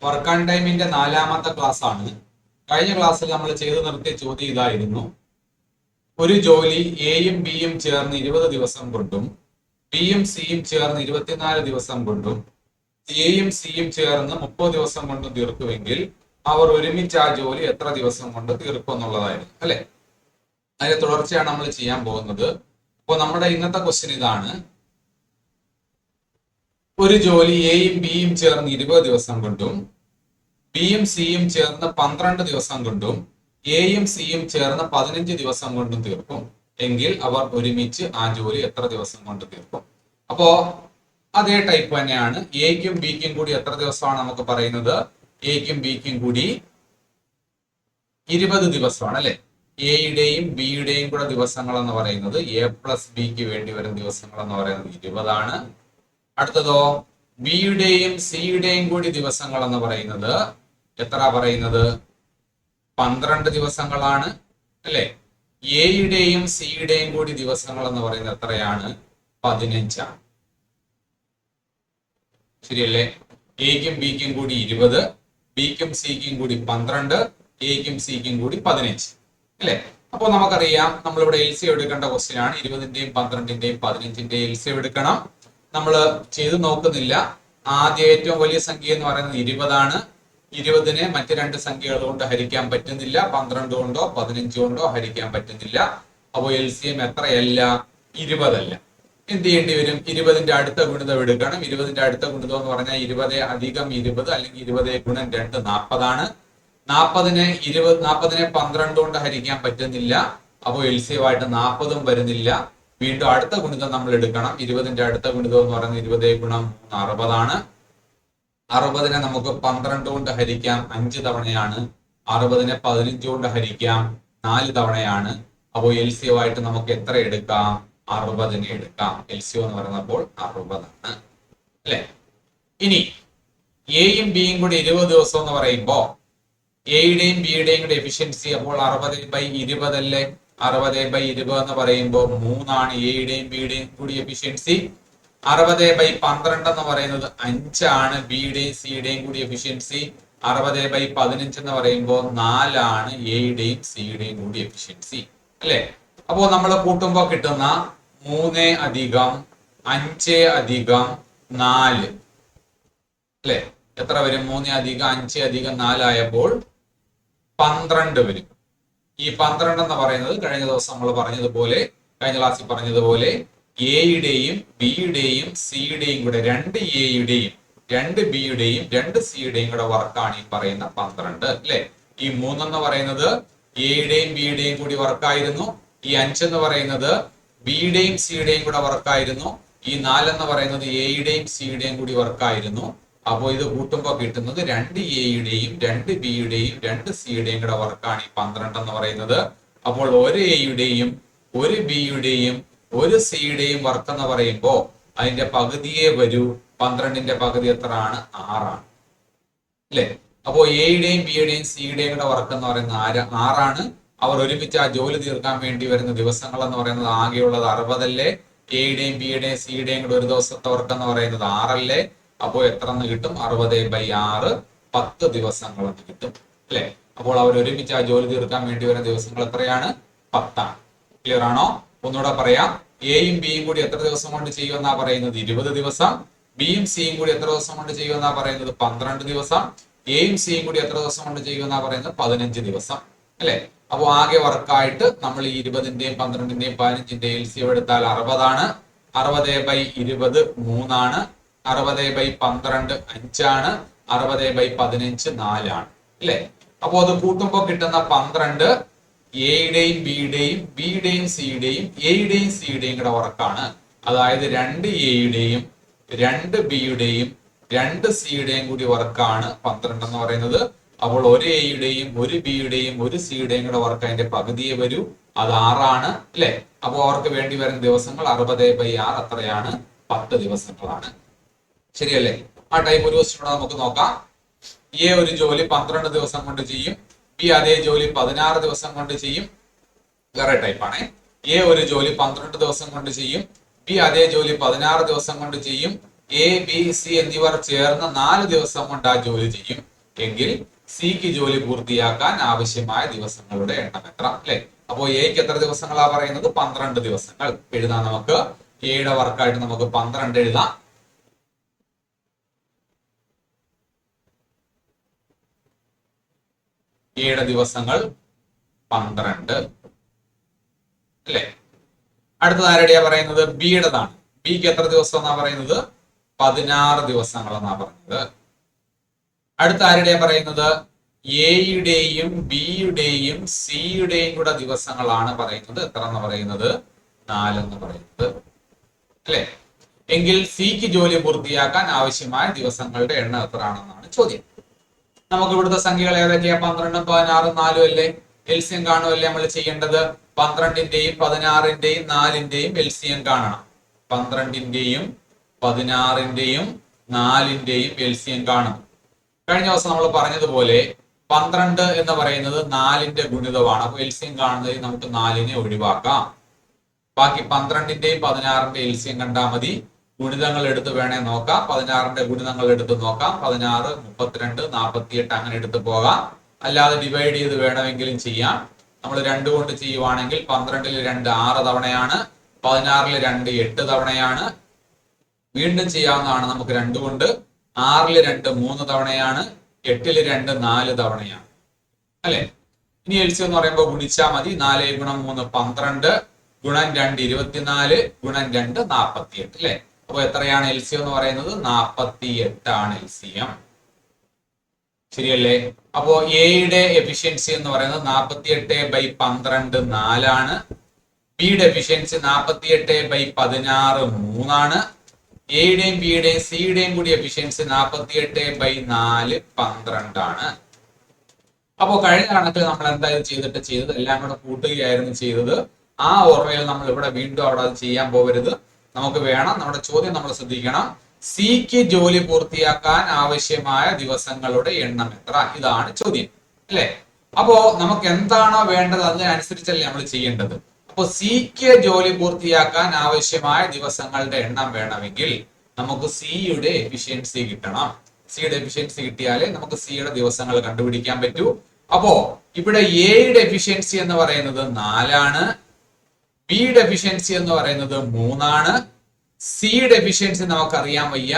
Work and ടൈമിന്റെ 4ാമത്തെ class ആണ്. കഴിഞ്ഞ ക്ലാസ്സിൽ നമ്മൾ ചെയ്തു നിർത്തിയ ചോദ്യം ഇതായിരുന്നു: ഒരു ജോലി എയും ബിയും ചേർന്ന് 20 ദിവസം കൊണ്ടും ബിയും സിയും ചേർന്ന് 24 ദിവസം കൊണ്ടും എയും സിയും ചേർന്ന് 30 ദിവസം കൊണ്ടും തീർക്കുമെങ്കിൽ അവർ ഒരുമിച്ച് ആ ജോലി എത്ര ദിവസം കൊണ്ട് തീർക്കും എന്നുള്ളതായിരുന്നു അല്ലെ. അതിന്റെ തുടർച്ചയാണ് നമ്മൾ ചെയ്യാൻ പോകുന്നത്. അപ്പോൾ നമ്മുടെ ഇന്നത്തെ ക്വസ്റ്റ്യൻ ഇതാണ്: ഒരു ജോലി എയും ബിയും ചേർന്ന് 20 ദിവസം കൊണ്ടും ബിയും സിയും ചേർന്ന് 12 ദിവസം കൊണ്ടും എയും സിയും ചേർന്ന് 15 ദിവസം കൊണ്ടും തീർക്കും എങ്കിൽ അവർ ഒരുമിച്ച് ആ ജോലി എത്ര ദിവസം കൊണ്ട് തീർക്കും? അപ്പോ അതേ ടൈപ്പ് തന്നെയാണ്. എക്കും ബിക്കും കൂടി എത്ര ദിവസമാണ് നമുക്ക് പറയുന്നത്? എക്കും ബിക്കും കൂടി 20 ദിവസമാണ് അല്ലെ. എയുടെയും ബിയുടെയും കൂടെ ദിവസങ്ങൾ എന്ന് പറയുന്നത് എ പ്ലസ് ബിക്ക് വേണ്ടി വരുന്ന ദിവസങ്ങൾ എന്ന് പറയുന്നത് 20 ആണ്. അടുത്തതോ ബിയുടെയും സിയുടെയും കൂടി ദിവസങ്ങൾ എന്ന് പറയുന്നത് എത്ര പറയുന്നത്? 12 ദിവസങ്ങളാണ് അല്ലെ. എയുടെയും സിയുടെയും കൂടി ദിവസങ്ങൾ എന്ന് പറയുന്നത് എത്രയാണ്? 15 ആണ്. ശരിയല്ലേ? എക്കും ബിക്കും കൂടി 20, ബിക്കും സിക്കും കൂടി 12, എക്കും സിക്കും കൂടി 15 അല്ലെ. അപ്പോൾ നമുക്കറിയാം നമ്മളിവിടെ എൽസിഎം എടുക്കേണ്ട ക്വസ്റ്റ്യൻ ആണ്. 20ന്റെയും 12ന്റെയും 15ന്റെയും എൽസിഎം എടുക്കണം. നമ്മൾ ചെയ്തു നോക്കുന്നില്ല. ആദ്യ ഏറ്റവും വലിയ സംഖ്യ എന്ന് പറയുന്നത് 20 ആണ്. 20നെ മറ്റ് രണ്ട് സംഖ്യകൾ കൊണ്ട് ഹരിക്കാൻ പറ്റുന്നില്ല. 12 കൊണ്ടോ 15 കൊണ്ടോ ഹരിക്കാൻ പറ്റുന്നില്ല. അപ്പോൾ എൽസിഎം എത്രയല്ല? 20 അല്ല. എന്ത് ചെയ്യേണ്ടി വരും? 20ന്റെ അടുത്ത ഗുണിതം എടുക്കണം. 20ന്റെ അടുത്ത ഗുണിതം എന്ന് പറഞ്ഞാൽ 20 അധികം 20 അല്ലെങ്കിൽ 20 ഗുണം 2 40 ആണ്. 40നെ 12 കൊണ്ട് ഹരിക്കാൻ പറ്റുന്നില്ല. അപ്പോൾ എൽസിഎം ആയിട്ട് 40ഉം വരുന്നില്ല. വീണ്ടും അടുത്ത ഗുണിതം നമ്മൾ എടുക്കണം. 20ന്റെ അടുത്ത ഗുണിതം എന്ന് പറയുന്നത് 20 ഗുണം 3 60 ആണ്. 60നെ നമുക്ക് 12 കൊണ്ട് ഹരിക്കാം 5 തവണയാണ്. 60നെ 15 കൊണ്ട് ഹരിക്കാം 4 തവണയാണ്. അപ്പോൾ എൽസിഎം ആയിട്ട് നമുക്ക് എത്ര എടുക്കാം? 60നെ എടുക്കാം. എൽസിഎം എന്ന് പറയുന്നപ്പോൾ 60 ആണ് അല്ലെ. ഇനി എയും ബിയും കൂടി 20 ദിവസം എന്ന് പറയുമ്പോ എയുടെയും ബിയുടെയും കൂടി എഫിഷ്യൻസി അപ്പോൾ 60/20 അല്ലേ. 60/20 എന്ന് പറയുമ്പോൾ 3 ആണ് എയുടെയും ബിയുടെയും കൂടി എഫിഷ്യൻസി. 60/12 എന്ന് പറയുന്നത് 5 ആണ് ബിയുടെയും സിയുടെയും കൂടി എഫിഷ്യൻസി. 60/15 എന്ന് പറയുമ്പോൾ 4 ആണ് എയുടെയും സിയുടെയും കൂടി എഫിഷ്യൻസി അല്ലെ. അപ്പോ നമ്മൾ കൂട്ടുമ്പോൾ കിട്ടുന്ന 3 അധികം 5 അധികം 4 അല്ലെ എത്ര വരും? 3 അധികം 5 അധികം 4 ആയപ്പോൾ 12 വരും. ഈ 12 എന്ന് പറയുന്നത് കഴിഞ്ഞ ദിവസം നമ്മൾ പറഞ്ഞതുപോലെ, കഴിഞ്ഞ ക്ലാസ്സിൽ പറഞ്ഞതുപോലെ എയുടെയും ബിയുടെയും സിയുടെയും കൂടെ 2 എയുടെയും 2 ബിയുടെയും 2 സിയുടെയും കൂടെ വർക്കാണ് ഈ പറയുന്ന 12 അല്ലെ. ഈ 3 എന്ന് പറയുന്നത് എയുടെയും ബിയുടെയും കൂടി വർക്കായിരുന്നു. ഈ 5 എന്ന് പറയുന്നത് ബിയുടെയും സിയുടെയും കൂടെ വർക്കായിരുന്നു. ഈ 4 എന്ന് പറയുന്നത് എയുടെയും സിയുടെയും കൂടി വർക്കായിരുന്നു. അപ്പോൾ ഇത് കൂട്ടുമ്പോൾ കിട്ടുന്നത് 2 എയുടെയും 2 ബിയുടെയും 2 സിയുടെയും കൂടെ വർക്കാണ് ഈ 12 എന്ന് പറയുന്നത്. അപ്പോൾ ഒരു എയുടെയും ഒരു ബിയുടെയും ഒരു സിയുടെയും വർക്ക് എന്ന് പറയുമ്പോൾ അതിന്റെ പകുതിയെ വരൂ. 12ന്റെ പകുതി എത്ര ആണ്? 6 ആണ് അല്ലെ. അപ്പോ എയുടെയും ബിയുടെയും സിയുടെയും കൂടെ വർക്ക് എന്ന് പറയുന്നത് 6 ആണ്. അവർ ഒരുമിച്ച് ആ ജോലി തീർക്കാൻ വേണ്ടി വരുന്ന ദിവസങ്ങൾ എന്ന് പറയുന്നത് ആകെയുള്ളത് 60 അല്ലേ. എയുടെയും ബിയുടെയും സിയുടെയും കൂടെ ഒരു ദിവസത്തെ വർക്ക് എന്ന് പറയുന്നത് 6 അല്ലേ. അപ്പോൾ എത്ര എന്ന് കിട്ടും? 60/6 10 ദിവസങ്ങൾ എന്ന് കിട്ടും അല്ലെ. അപ്പോൾ അവർ ഒരുമിച്ച് ആ ജോലി തീർക്കാൻ വേണ്ടി വരുന്ന ദിവസങ്ങൾ എത്രയാണ്? 10 ആണ്. ക്ലിയർ ആണോ? ഒന്നുകൂടെ പറയാം. എയും ബിയും കൂടി എത്ര ദിവസം കൊണ്ട് ചെയ്യുമെന്നാ പറയുന്നത്? 20 ദിവസം. ബിയും സിയും കൂടി എത്ര ദിവസം കൊണ്ട് ചെയ്യുമെന്നാ പറയുന്നത്? 12 ദിവസം. എയും സിയും കൂടി എത്ര ദിവസം കൊണ്ട് ചെയ്യുമെന്നാ പറയുന്നത്? 15 ദിവസം അല്ലെ. അപ്പോൾ ആകെ വർക്കായിട്ട് നമ്മൾ ഈ 20ന്റെയും 12ന്റെയും 15ന്റെയും എൽസിഎം എടുത്താൽ 60 ആണ്. 60/20 3 ആണ്. 60/12 5 ആണ്. 60/15 4 ആണ് അല്ലെ. അപ്പോ അത് കൂട്ടുമ്പോൾ കിട്ടുന്ന 12 എയുടെയും ബിയുടെയും ബിയുടെയും സിയുടെയും എയുടെയും സിയുടെയും കൂടെ വർക്കാണ്. അതായത് 2 എയുടെയും 2 ബിയുടെയും 2 സിയുടെയും കൂടി വർക്കാണ് 12 എന്ന് പറയുന്നത്. അപ്പോൾ ഒരു എയുടെയും ഒരു ബിയുടെയും ഒരു സിയുടെയും കൂടെ വർക്ക് അതിന്റെ പകുതിയെ വരൂ. അത് 6 ആണ് അല്ലെ. അപ്പോൾ അവർക്ക് വേണ്ടി വരുന്ന ദിവസങ്ങൾ 60/6 എത്രയാണ്? 10 ദിവസങ്ങളാണ്. ശരിയല്ലേ? ആ ടൈപ്പ് ഒരു ക്വസ്റ്റ്യൻ നമുക്ക് നോക്കാം. എ ഒരു ജോലി 12 ദിവസം കൊണ്ട് ചെയ്യും. ബി അതേ ജോലി 16 ദിവസം കൊണ്ട് ചെയ്യും. വേറെ ടൈപ്പാണ്. എ ഒരു ജോലി 12 ദിവസം കൊണ്ട് ചെയ്യും. ബി അതേ ജോലി 16 ദിവസം കൊണ്ട് ചെയ്യും. എ ബി സി എന്നിവർ ചേർന്ന് 4 ദിവസം കൊണ്ട് ആ ജോലി ചെയ്യും എങ്കിൽ സിക്ക് ജോലി പൂർത്തിയാക്കാൻ ആവശ്യമായ ദിവസങ്ങളുടെ എണ്ണം എത്ര? അല്ലെ, അപ്പോ എക്ക് എത്ര ദിവസങ്ങളാ പറയുന്നത്? 12 ദിവസങ്ങൾ എഴുതാം. നമുക്ക് എയുടെ വർക്കായിട്ട് നമുക്ക് 12 എഴുതാം. എയുടെ ദിവസങ്ങൾ 12 അല്ലെ. അടുത്തത് ആരുടെയാ പറയുന്നത്? ബിയുടേതാണ്. ബിക്ക് എത്ര ദിവസം എന്നാ പറയുന്നത്? 16 ദിവസങ്ങൾ എന്നാ പറയുന്നത്. അടുത്ത ആരുടെയാ പറയുന്നത്? എയുടെയും ബിയുടെയും സിയുടെയും കൂടെ ദിവസങ്ങളാണ് പറയുന്നത്. എത്ര എന്ന് പറയുന്നത്? 4 എന്ന് പറയുന്നത് അല്ലെ. എങ്കിൽ സിക്ക് ജോലി പൂർത്തിയാക്കാൻ ആവശ്യമായ ദിവസങ്ങളുടെ എണ്ണം എത്രയാണെന്നാണ് ചോദ്യം. നമുക്ക് ഇവിടുത്തെ സംഖ്യകൾ ഏതൊക്കെയാ? 12, 16, 4 അല്ലേ. എൽസിയം കാണുമല്ലേ നമ്മൾ ചെയ്യേണ്ടത്? 12ന്റെയും 16ന്റെയും 4ന്റെയും എൽസിയം കാണണം. 12ന്റെയും 16ന്റെയും 4ന്റെയും എൽസിയം കാണും. കഴിഞ്ഞ ദിവസം നമ്മൾ പറഞ്ഞതുപോലെ 12 എന്ന് പറയുന്നത് 4ന്റെ ഗുണിതമാണ്. അപ്പൊ എൽസിയം കാണുന്നതിൽ നമുക്ക് 4നെ ഒഴിവാക്കാം. ബാക്കി 12ന്റെയും 16ന്റെ എൽസിയം കണ്ടാൽ മതി. ഗുണിതങ്ങൾ എടുത്ത് വേണേ നോക്കാം. 16ന്റെ ഗുണിതങ്ങൾ എടുത്ത് നോക്കാം. 16, 32, 48 അങ്ങനെ എടുത്ത് പോകാം. അല്ലാതെ ഡിവൈഡ് ചെയ്ത് വേണമെങ്കിലും ചെയ്യാം. നമ്മൾ 2 കൊണ്ട് ചെയ്യുവാണെങ്കിൽ 12ൽ 2 6 തവണയാണ്, 16ൽ 2 8 തവണയാണ്. വീണ്ടും ചെയ്യാവുന്നതാണ് നമുക്ക് 2 കൊണ്ട്. 6ൽ 2 3 തവണയാണ്, 8ൽ 2 4 തവണയാണ് അല്ലെ. ഇനി എൽസിയം എന്ന് പറയുമ്പോൾ ഗുണിച്ചാൽ മതി. 4 ഗുണം 3 12, ഗുണം 2 24, ഗുണം 2 48 അല്ലെ. അപ്പൊ എത്രയാണ് എൽസിയം എന്ന് പറയുന്നത്? 48 ആണ് എൽസിയം. ശരിയല്ലേ? അപ്പോ എയുടെ എഫിഷ്യൻസി എന്ന് പറയുന്നത് 48/12 4ആണ്. ബിയുടെ എഫിഷ്യൻസി 48/16 3ആണ്. എയുടെയും ബിയുടെയും സിയുടെയും കൂടി എഫിഷ്യൻസി 48/4 12 ആണ്. അപ്പോ കഴിഞ്ഞ കണക്കിൽ നമ്മൾ എന്തായാലും ചെയ്തത് എല്ലാം കൂടെ കൂട്ടുകയായിരുന്നു ചെയ്തത്. ആ ഓർമ്മയിൽ നമ്മൾ ഇവിടെ വീണ്ടും അവിടെ അത് ചെയ്യാൻ പോകരുത്. നമുക്ക് വേണം, നമ്മുടെ ചോദ്യം നമ്മൾ ശ്രദ്ധിക്കണം. സിക്ക് ജോലി പൂർത്തിയാക്കാൻ ആവശ്യമായ ദിവസങ്ങളുടെ എണ്ണം എത്ര? ഇതാണ് ചോദ്യം അല്ലെ. അപ്പോ നമുക്ക് എന്താണോ വേണ്ടത് അതിനനുസരിച്ചല്ലേ നമ്മൾ ചെയ്യേണ്ടത്. അപ്പൊ സിക്ക് ജോലി പൂർത്തിയാക്കാൻ ആവശ്യമായ ദിവസങ്ങളുടെ എണ്ണം വേണമെങ്കിൽ നമുക്ക് സിയുടെ എഫിഷ്യൻസി കിട്ടണം. സിയുടെ എഫിഷ്യൻസി കിട്ടിയാലേ നമുക്ക് സിയുടെ ദിവസങ്ങൾ കണ്ടുപിടിക്കാൻ പറ്റൂ. അപ്പോ ഇവിടെ എയുടെ എഫിഷ്യൻസി എന്ന് പറയുന്നത് 4ആണ്. ബിയുടെ എഫിഷ്യൻസി എന്ന് പറയുന്നത് 3ആണ്. സിയുടെ എഫിഷ്യൻസി നമുക്കറിയാൻ വയ്യ.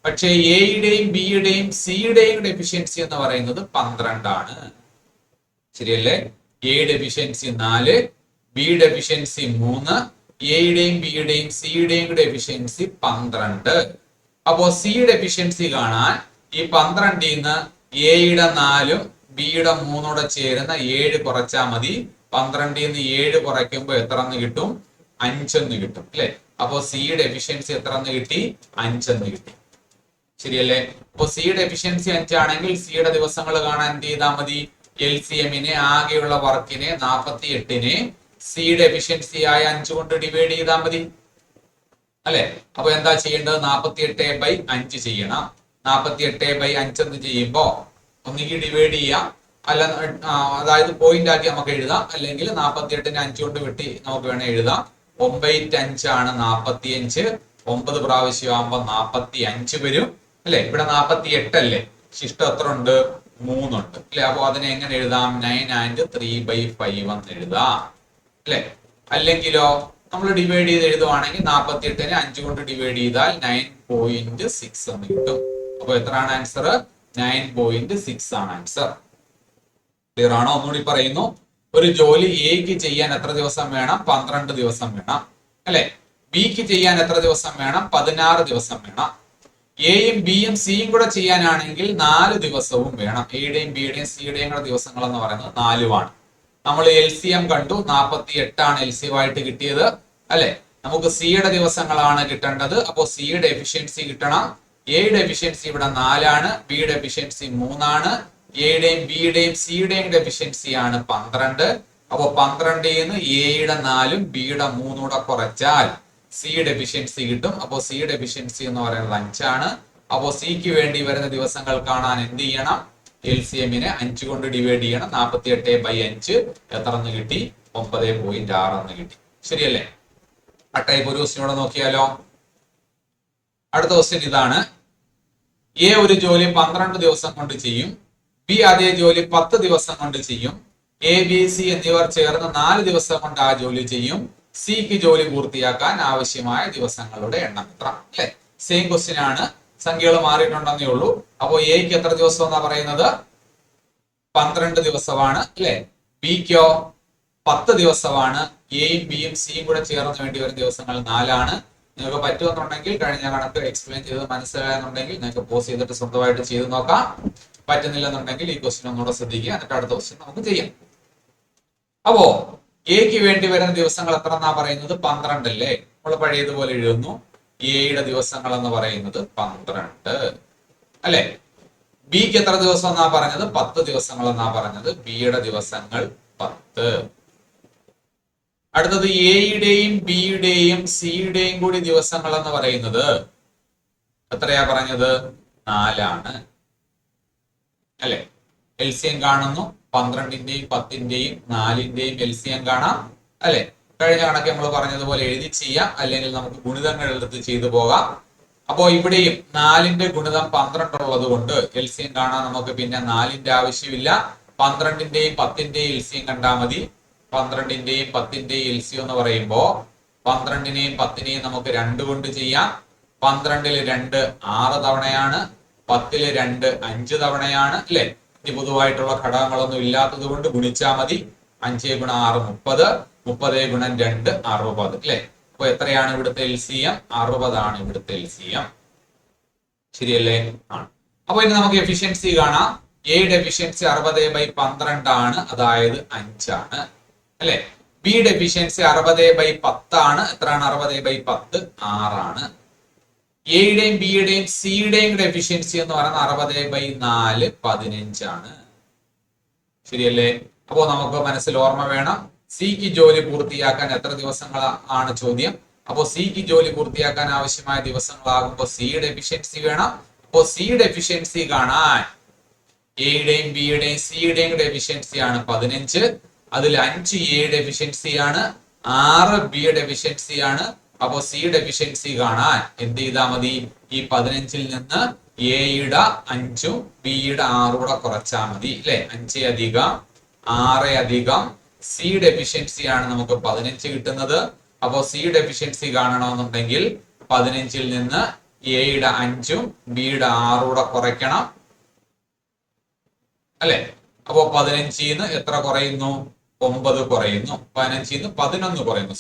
പക്ഷേ എയുടെയും ബിയുടെയും സിയുടെയും എഫിഷ്യൻസി എന്ന് പറയുന്നത് 12 ആണ്. ശരിയല്ലേ? എയുടെ എഫിഷ്യൻസി 4, ബിയുടെ എഫിഷ്യൻസി 3, എയുടെയും ബിയുടെയും സിയുടെയും കൂടെ എഫിഷ്യൻസി 12. അപ്പോ സിയുടെ എഫിഷ്യൻസി കാണാൻ ഈ 12ൽ നിന്ന് എയുടെ 4ഉം ബിയുടെ 3 ചേരുന്ന 7 കുറച്ചാൽ മതി. 12ൽ നിന്ന് 7 കുറയ്ക്കുമ്പോൾ എത്ര എന്ന് കിട്ടും? 5 എന്ന് കിട്ടും അല്ലെ. അപ്പോ സിയുടെ എഫിഷ്യൻസി എത്ര എന്ന് കിട്ടി? 5 എന്ന് കിട്ടി. ശരിയല്ലേ? അപ്പൊ സിയുടെ എഫിഷ്യൻസി 5 ആണെങ്കിൽ സിയുടെ ദിവസങ്ങൾ കാണാൻ എന്ത് ചെയ്താൽ മതി? എൽസിഎമ്മിനെ, ആകെയുള്ള വർക്കിനെ 48നെ സിയുടെ എഫിഷ്യൻസി ആയ 5 കൊണ്ട് ഡിവൈഡ് ചെയ്താൽ മതി അല്ലെ. അപ്പൊ എന്താ ചെയ്യേണ്ടത്? 48/5 ചെയ്യണം. 48/5 എന്ന് ചെയ്യുമ്പോ ഒന്നുകിൽ ഡിവൈഡ് ചെയ്യാം, അല്ല അതായത് പോയിന്റ് ആക്കി നമുക്ക് എഴുതാം, അല്ലെങ്കിൽ 48നെ 5 കൊണ്ട് വെട്ടി നമുക്ക് വേണേ എഴുതാം. 9×5 ആണ് 45. 9 പ്രാവശ്യം ആകുമ്പോ 45 വരും അല്ലെ. ഇവിടെ 48 അല്ലേ, ശിഷ്ടം എത്ര ഉണ്ട്? 3 ഉണ്ട് അല്ലെ. അപ്പൊ അതിനെ എങ്ങനെ എഴുതാം? 9 and 3/5 എന്ന് എഴുതാം അല്ലെ. അല്ലെങ്കിലോ നമ്മൾ ഡിവൈഡ് ചെയ്ത് എഴുതുവാണെങ്കിൽ 48നെ 5 കൊണ്ട് ഡിവൈഡ് ചെയ്താൽ 9.6 എന്ന് കിട്ടും. അപ്പൊ എത്രയാണ് ആൻസർ? 9.6 ആണ് ആൻസർ. ക്ലിയർ ആണോ? ഒന്നുകൂടി പറയുന്നു. ഒരു ജോലി എക്ക് ചെയ്യാൻ എത്ര ദിവസം വേണം? 12 ദിവസം വേണം അല്ലെ. ബിക്ക് ചെയ്യാൻ എത്ര ദിവസം വേണം? 16 ദിവസം വേണം. എയും ബിയും സിയും കൂടെ ചെയ്യാനാണെങ്കിൽ 4 ദിവസവും വേണം. എയുടെയും ബിയുടെയും സിയുടെയും കൂടെ ദിവസങ്ങൾ എന്ന് പറയുന്നത് 4ആണ്. നമ്മൾ എൽസിഎം കണ്ടു, 48 ആണ് എൽസിഎം ആയിട്ട് കിട്ടിയത് അല്ലെ. നമുക്ക് സിയുടെ ദിവസങ്ങളാണ് കിട്ടേണ്ടത്. അപ്പോൾ സിയുടെ എഫിഷ്യൻസി കിട്ടണം. എയുടെ എഫിഷ്യൻസി ഇവിടെ 4ആണ്, ബിയുടെ എഫിഷ്യൻസി 3ആണ്. എയുടെയും ബിയുടെയും സിയുടെയും എഫിഷ്യൻസി ആണ് 12. അപ്പൊ 12ൽ നിന്ന് എയുടെ 4ഉം ബിയുടെ 3 കൂടെ കുറച്ചാൽ സിയുടെ എഫിഷ്യൻസി കിട്ടും. അപ്പൊ സിയുടെ എഫിഷ്യൻസി എന്ന് പറയുന്നത് 5 ആണ്. അപ്പൊ സിക്ക് വേണ്ടി വരുന്ന ദിവസങ്ങൾ കാണാൻ എന്ത് ചെയ്യണം? എൽസിഎമ്മിനെ 5 കൊണ്ട് ഡിവൈഡ് ചെയ്യണം. 48/5 എത്ര എന്ന് കിട്ടി? 9.6 എന്ന് കിട്ടി. ശരിയല്ലേ? ആ ടൈപ്പ് ഒരു ക്വസ്റ്റ്യൻ ഇവിടെ നോക്കിയാലോ. അടുത്ത ക്വസ്റ്റ്യൻ ഇതാണ്. എ ഒരു ജോലി 12 ദിവസം കൊണ്ട് ചെയ്യും, ബി അതേ ജോലി 10 ദിവസം കൊണ്ട് ചെയ്യും, എ ബി സി എന്നിവർ ചേർന്ന് 4 ദിവസം കൊണ്ട് ആ ജോലി ചെയ്യും, സിക്ക് ജോലി പൂർത്തിയാക്കാൻ ആവശ്യമായ ദിവസങ്ങളുടെ എണ്ണം എത്ര? അല്ലെ, സെയിം ക്വസ്റ്റ്യൻ ആണ്, സംഖ്യകൾ മാറിയിട്ടുണ്ടെന്നേ ഉള്ളൂ. അപ്പോ എക്ക് എത്ര ദിവസം എന്നാ പറയുന്നത്? 12 ദിവസമാണ് അല്ലെ. ബിക്കോ 10 ദിവസമാണ്. എയും ബിയും സിയും കൂടെ ചേർന്ന് വേണ്ടി വരുന്ന ദിവസങ്ങൾ 4ആണ്. നിങ്ങൾക്ക് പറ്റുമെന്നുണ്ടെങ്കിൽ കഴിഞ്ഞ കണക്ക് എക്സ്പ്ലെയിൻ ചെയ്ത് മനസ്സിലായെന്നുണ്ടെങ്കിൽ നിങ്ങൾക്ക് പോസ് ചെയ്തിട്ട് സ്വന്തമായിട്ട് ചെയ്ത് നോക്കാം. പറ്റുന്നില്ലെന്നുണ്ടെങ്കിൽ ഈ ക്വസ്റ്റ്യൻ ഒന്നുകൂടെ ശ്രദ്ധിക്കുക, എന്നിട്ട് അടുത്ത ക്വസ്റ്റ്യൻ നമുക്ക് ചെയ്യാം. അപ്പോ എക്ക് വേണ്ടി വരുന്ന ദിവസങ്ങൾ എത്ര എന്നാ പറയുന്നത്? 12 അല്ലേ. നമ്മൾ പഴയതുപോലെ എഴുതുന്നു. എയുടെ ദിവസങ്ങൾ എന്ന് പറയുന്നത് 12 അല്ലെ. ബിക്ക് എത്ര ദിവസം എന്നാ പറഞ്ഞത്? 10 ദിവസങ്ങൾ എന്നാ പറഞ്ഞത്. ബിയുടെ ദിവസങ്ങൾ 10. അടുത്തത് എയുടെയും ബിയുടെയും സിയുടെയും കൂടി ദിവസങ്ങൾ എന്ന് പറയുന്നത് എത്രയാ പറഞ്ഞത്? 4ആണ് അല്ലെ. എൽസിയം കാണുന്നു. 12ന്റെയും 10ന്റെയും 4ന്റെയും എൽസിയം കാണാം അല്ലെ. കഴിഞ്ഞ കണക്ക് നമ്മൾ പറഞ്ഞതുപോലെ എഴുതി ചെയ്യാം, അല്ലെങ്കിൽ നമുക്ക് ഗുണിതങ്ങൾ എടുത്ത് ചെയ്തു പോകാം. അപ്പോ ഇവിടെയും 4ന്റെ ഗുണിതം 12 ഉള്ളത് കൊണ്ട് എൽസിയം കാണാൻ നമുക്ക് പിന്നെ 4ന്റെ ആവശ്യമില്ല. 12ന്റെയും 10ന്റെയും എൽസിയം കണ്ടാൽ മതി. 12ന്റെയും 10ന്റെയും എൽസിയം എന്ന് പറയുമ്പോ 12നെയും 10നെയും നമുക്ക് 2 കൊണ്ട് ചെയ്യാം. 12ല് 2 6 തവണയാണ്, 10ല് 2 5 തവണയാണ് അല്ലെ. ഇനി പൊതുവായിട്ടുള്ള ഘടകങ്ങളൊന്നും ഇല്ലാത്തത് കൊണ്ട് ഗുണിച്ചാൽ മതി. 5 × 6 30, 30 × 2 60 അല്ലെ. അപ്പൊ എത്രയാണ് ഇവിടുത്തെ എൽസിയം? 60 ആണ് ഇവിടുത്തെ എൽസിയം. ശരിയല്ലേ? ആണ്. അപ്പൊ ഇനി നമുക്ക് എഫിഷ്യൻസി കാണാം. എയുടെ എഫിഷ്യൻസി 60/12 ആണ്, അതായത് 5 ആണ് അല്ലെ. ബിയുടെ എഫിഷ്യൻസി 60/10 ആണ്. എത്രയാണ് 60/10? 6 ആണ്. എയുടെയും ബിയുടെയും സിയുടെയും കൂടെ എഫിഷ്യൻസി എന്ന് പറയുന്നത് 60/4 15 ആണ്. ശരിയല്ലേ? അപ്പോ നമുക്ക് മനസ്സിൽ ഓർമ്മ വേണം, സിക്ക് ജോലി പൂർത്തിയാക്കാൻ എത്ര ദിവസങ്ങൾ ആണ് ചോദ്യം. അപ്പോ സിക്ക് ജോലി പൂർത്തിയാക്കാൻ ആവശ്യമായ ദിവസങ്ങളാകുമ്പോൾ സിയുടെ എഫിഷ്യൻസി വേണം. അപ്പോ സിയുടെ എഫിഷ്യൻസി കാണാൻ എയുടെയും ബിയുടെയും സിയുടെയും കൂടെ എഫിഷ്യൻസി ആണ് 15. അതിൽ 5 എയുടെ എഫിഷ്യൻസി ആണ്, 6 ബിയുടെ എഫിഷ്യൻസി ആണ്. അപ്പോ സിയുടെ എഫിഷ്യൻസി കാണാൻ എന്ത് ചെയ്താൽ മതി? ഈ 15ൽ നിന്ന് എയുടെ 5ഉം ബിയുടെ 6 കൂടെ കുറച്ചാൽ മതി അല്ലെ. 5 അധികം 6 അധികം സിയുടെ എഫിഷ്യൻസി ആണ് നമുക്ക് 15 കിട്ടുന്നത്. അപ്പോ സിയുടെ എഫിഷ്യൻസി കാണണമെന്നുണ്ടെങ്കിൽ 15ൽ നിന്ന് എയുടെ 5ഉം ബിയുടെ 6 കൂടെ കുറയ്ക്കണം അല്ലെ. അപ്പോ 15ന്ന് എത്ര കുറയുന്നു? 9 കുറയുന്നു. 15ന്ന് 11 കുറയുന്നു.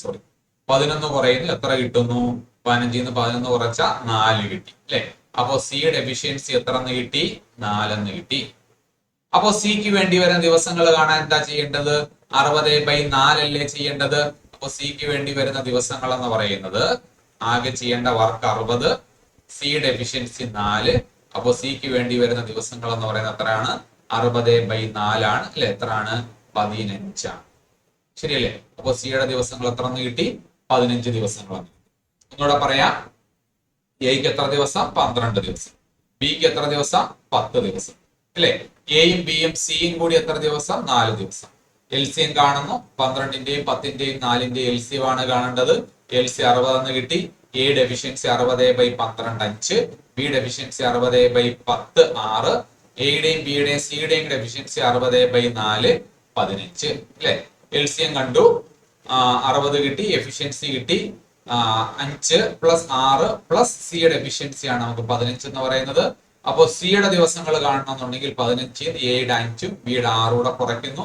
11 കുറയുന്നു. എത്ര കിട്ടുന്നു? 15ന്ന് 11 കുറച്ച 4 കിട്ടി അല്ലെ. അപ്പോ സിയുടെ എഫിഷ്യൻസി എത്ര എന്ന് കിട്ടി? 4 എന്ന് കിട്ടി. അപ്പോ സിക്ക് വേണ്ടി വരുന്ന ദിവസങ്ങൾ കാണാൻ എന്താ ചെയ്യേണ്ടത്? 60/4 അല്ലേ ചെയ്യേണ്ടത്. അപ്പൊ സിക്ക് വേണ്ടി വരുന്ന ദിവസങ്ങൾ എന്ന് പറയുന്നത് ആകെ ചെയ്യേണ്ട വർക്ക് 60, സിയുടെ എഫിഷ്യൻസി 4. അപ്പോ സിക്ക് വേണ്ടി വരുന്ന ദിവസങ്ങൾ എന്ന് പറയുന്നത് എത്രയാണ്? 60/4 ആണ് അല്ലെ. എത്രയാണ്? 15 ആണ്. ശരിയല്ലേ? അപ്പൊ സിയുടെ ദിവസങ്ങൾ എത്ര എന്ന് കിട്ടി? 15 ദിവസങ്ങളാണ്. ഒന്നുകൂടെ പറയാം. എക്ക് എത്ര ദിവസം? 12 ദിവസം. ബിക്ക് എത്ര ദിവസം? 10 ദിവസം അല്ലെ. എയും ബിയും സിയും കൂടി എത്ര ദിവസം? 4 ദിവസം. എൽസിയം കാണുന്നു. 12ന്റെയും 10ന്റെയും 4ന്റെയും എൽസിയം ആണ് കാണേണ്ടത്. എൽസി 60 എന്ന് കിട്ടി. എയുടെ എഫിഷ്യൻസി 60/12 5, ബിയുടെ എഫിഷ്യൻസി 60/10 6, എയുടെയും ബിയുടെയും സിയുടെയും കൂടെ എഫിഷ്യൻസി 60/4 15 അല്ലെ. എൽസിയം കണ്ടു, 60 കിട്ടി. എഫിഷ്യൻസി കിട്ടി 5 + 6 + സിയുടെ എഫിഷ്യൻസി ആണ് നമുക്ക് 15 എന്ന് പറയുന്നത്. അപ്പോ സിയുടെ ദിവസങ്ങൾ കാണണമെന്നുണ്ടെങ്കിൽ 15 എയുടെ 5ഉം ബിയുടെ 6 കൂടെ കുറയ്ക്കുന്നു,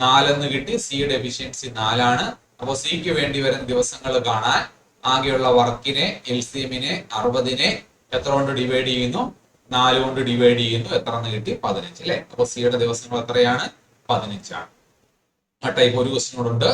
4 എന്ന് കിട്ടി. സിയുടെ എഫിഷ്യൻസി 4 ആണ്. അപ്പോ സിക്ക് വേണ്ടി വരുന്ന ദിവസങ്ങൾ കാണാൻ ആകെയുള്ള വർക്കിനെ, എൽസിഎമ്മിനെ 60നെ എത്ര കൊണ്ട് ഡിവൈഡ് ചെയ്യുന്നു? 4 കൊണ്ട് ഡിവൈഡ് ചെയ്യുന്നു. എത്ര എന്ന് കിട്ടി? 15 അല്ലെ. അപ്പൊ സിയുടെ ദിവസങ്ങൾ എത്രയാണ്? 15 ആണ്. ആ ടൈപ്പ് ഒരു ക്വസ്റ്റ്യൻ കൂടെ ഉണ്ട്.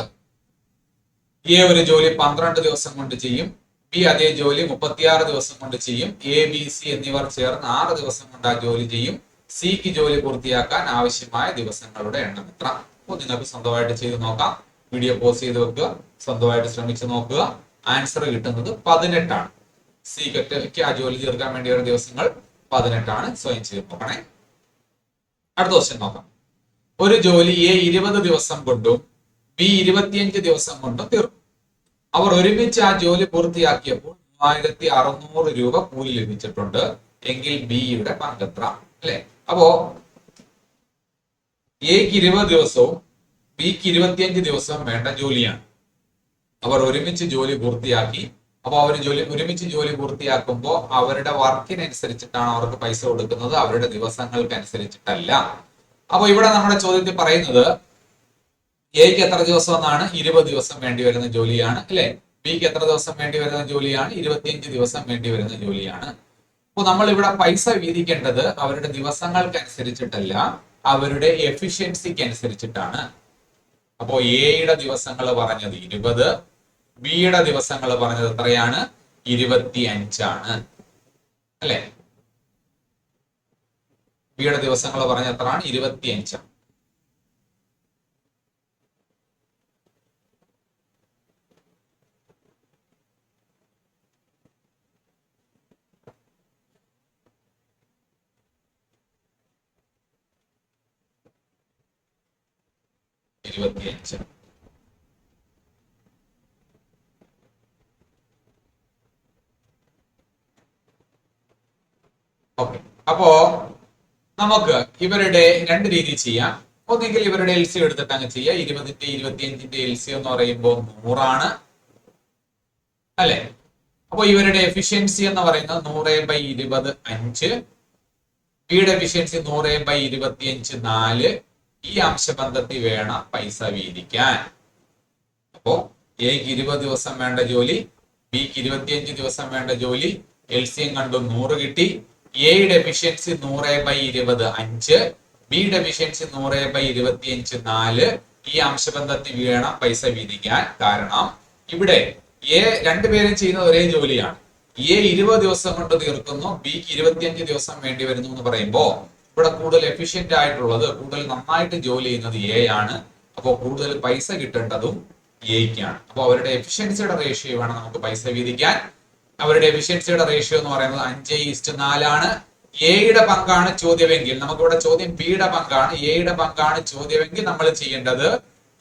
എ ഒരു ജോലി 12 ദിവസം കൊണ്ട് ചെയ്യും, ബി അതേ ജോലി 36 ദിവസം കൊണ്ട് ചെയ്യും, എ ബി സി എന്നിവർ ചേർന്ന് 6 ദിവസം കൊണ്ട് ആ ജോലി ചെയ്യും, സിക്ക് ജോലി പൂർത്തിയാക്കാൻ ആവശ്യമായ ദിവസങ്ങളുടെ എണ്ണം എത്ര? അപ്പോൾ നിങ്ങൾക്ക് സ്വന്തമായിട്ട് ചെയ്ത് നോക്കാം. വീഡിയോ പോസ് ചെയ്ത് വെക്കുക, സ്വന്തമായിട്ട് ശ്രമിച്ചു നോക്കുക. ആൻസർ കിട്ടുന്നത് 18 ആണ്. സിക്ക് ആ ജോലി തീർക്കാൻ വേണ്ടി വരുന്ന ദിവസങ്ങൾ 18 ആണ്. സ്വയം ചെയ്ത് നോക്കണേ. അടുത്ത ക്വസ്റ്റ്യൻ നോക്കാം. ഒരു ജോലി എ 20 ദിവസം കൊണ്ടും ബി 25 ദിവസം കൊണ്ടും തീർക്കും. അവർ ഒരുമിച്ച് ആ ജോലി പൂർത്തിയാക്കിയപ്പോൾ 3600 രൂപ കൂലി ലഭിച്ചിട്ടുണ്ട് എങ്കിൽ ബിയുടെ പങ്ക് എത്ര? അല്ലെ? അപ്പോ എക്ക് 20 ദിവസവും ബിക്ക് 25 ദിവസവും വേണ്ട ജോലിയാണ്. അവർ ഒരുമിച്ച് ജോലി പൂർത്തിയാക്കി. അപ്പൊ അവർ ഒരുമിച്ച് ജോലി പൂർത്തിയാക്കുമ്പോൾ അവരുടെ വർക്കിനനുസരിച്ചിട്ടാണ് അവർക്ക് പൈസ കൊടുക്കുന്നത്, അവരുടെ ദിവസങ്ങൾക്ക് അനുസരിച്ചിട്ടല്ല. അപ്പൊ ഇവിടെ നമ്മുടെ ചോദ്യത്തിൽ പറയുന്നത് എക്ക് എത്ര ദിവസം എന്നാണ്? 20 ദിവസം വേണ്ടി വരുന്ന ജോലിയാണ്, അല്ലെ? ബിക്ക് എത്ര ദിവസം വേണ്ടി വരുന്ന ജോലിയാണ്? 25 ദിവസം വേണ്ടി വരുന്ന ജോലിയാണ്. അപ്പൊ നമ്മൾ ഇവിടെ പൈസ വീതിക്കേണ്ടത് അവരുടെ ദിവസങ്ങൾക്ക് അനുസരിച്ചിട്ടല്ല, അവരുടെ എഫിഷ്യൻസിക്ക് അനുസരിച്ചിട്ടാണ്. അപ്പോ എയുടെ ദിവസങ്ങൾ പറഞ്ഞത് 20, ബിയുടെ ദിവസങ്ങൾ പറഞ്ഞത് എത്രയാണ്? 25 ആണ്, അല്ലെ? ബിയുടെ ദിവസങ്ങൾ പറഞ്ഞത് എത്രയാണ്? 25. ഓക്കെ, അപ്പോ നമുക്ക് ഇവരുടെ രണ്ട് രീതി ചെയ്യാം. ഒന്നെങ്കിൽ ഇവരുടെ എൽ സി എടുത്തിട്ട് അങ്ങ് ചെയ്യാം. 20ന്റെ 25ന്റെ എൽ സി എന്ന് പറയുമ്പോൾ 100 അല്ലെ? അപ്പൊ ഇവരുടെ എഫിഷ്യൻസി എന്ന് പറയുന്നത് 100/20 5, ബിയുടെ എഫിഷ്യൻസി 100/25 4. ഈ അംശബന്ധത്തിൽ വേണം പൈസ വീതിക്കാൻ. അപ്പോ എക്ക് 20 ദിവസം വേണ്ട ജോലി, ബിക്ക് 25 ദിവസം വേണ്ട ജോലി. എൽ സി എം കണ്ടു 100 കിട്ടി. എയുടെ എഫിഷ്യൻസി 100/20 5, ബിയുടെ എഫിഷ്യൻസി 100/25 4. ഈ അംശബന്ധത്തിൽ വേണം പൈസ വീതിക്കാൻ. കാരണം ഇവിടെ രണ്ടുപേരും ചെയ്യുന്ന ഒരേ ജോലിയാണ്. 20 ദിവസം കൊണ്ട് തീർക്കുന്നു, ബിക്ക് 25 ദിവസം വേണ്ടി വരുന്നു എന്ന് പറയുമ്പോ ഇവിടെ കൂടുതൽ എഫിഷ്യന്റ് ആയിട്ടുള്ളത്, കൂടുതൽ നന്നായിട്ട് ജോലി ചെയ്യുന്നത് ആണ്. അപ്പോൾ കൂടുതൽ പൈസ കിട്ടേണ്ടതും എക്കാണ്. അപ്പോൾ അവരുടെ എഫിഷ്യൻസിയുടെ റേഷ്യോ വേണം നമുക്ക് പൈസ വീതിക്കാൻ. അവരുടെ എഫിഷ്യൻസിയുടെ റേഷ്യോ എന്ന് പറയുന്നത് 5:4 ആണ്. എയുടെ പങ്കാണ് ചോദ്യമെങ്കിൽ, നമുക്കിവിടെ ചോദ്യം ബിയുടെ പങ്കാണ്, എയുടെ പങ്കാണ് ചോദ്യമെങ്കിൽ നമ്മൾ ചെയ്യേണ്ടത്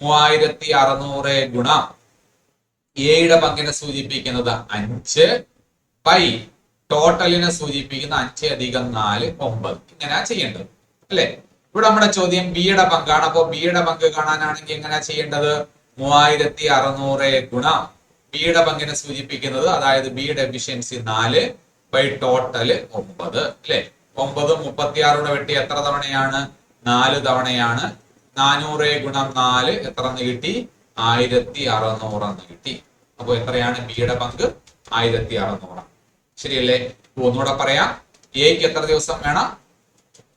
3600 ഗുണം എയുടെ പങ്കിനെ സൂചിപ്പിക്കുന്നത് 5 ബൈ ടോട്ടലിനെ സൂചിപ്പിക്കുന്ന 5 + 4 9. ഇങ്ങനെയാ ചെയ്യേണ്ടത്, അല്ലെ? ഇവിടെ നമ്മുടെ ചോദ്യം ബിയുടെ പങ്കാണ്. അപ്പോ ബിയുടെ പങ്ക് കാണാനാണെങ്കിൽ എങ്ങനെയാ ചെയ്യേണ്ടത്? 3600 ഗുണം ബിയുടെ പങ്കിനെ സൂചിപ്പിക്കുന്നത്, അതായത് ബിയുടെ എഫിഷ്യൻസി 4 ബൈ ടോട്ടല് 9, അല്ലെ? 9 36 വെട്ടി എത്ര തവണയാണ്? 4 തവണയാണ്. 400 ഗുണം 4 എത്ര എന്ന് കിട്ടി? 1600 എന്ന് കിട്ടി. അപ്പൊ എത്രയാണ് ബിയുടെ പങ്ക്? 1600. ശരിയല്ലേ? ഒന്നുകൂടെ പറയാം. എക്ക് എത്ര ദിവസം വേണം?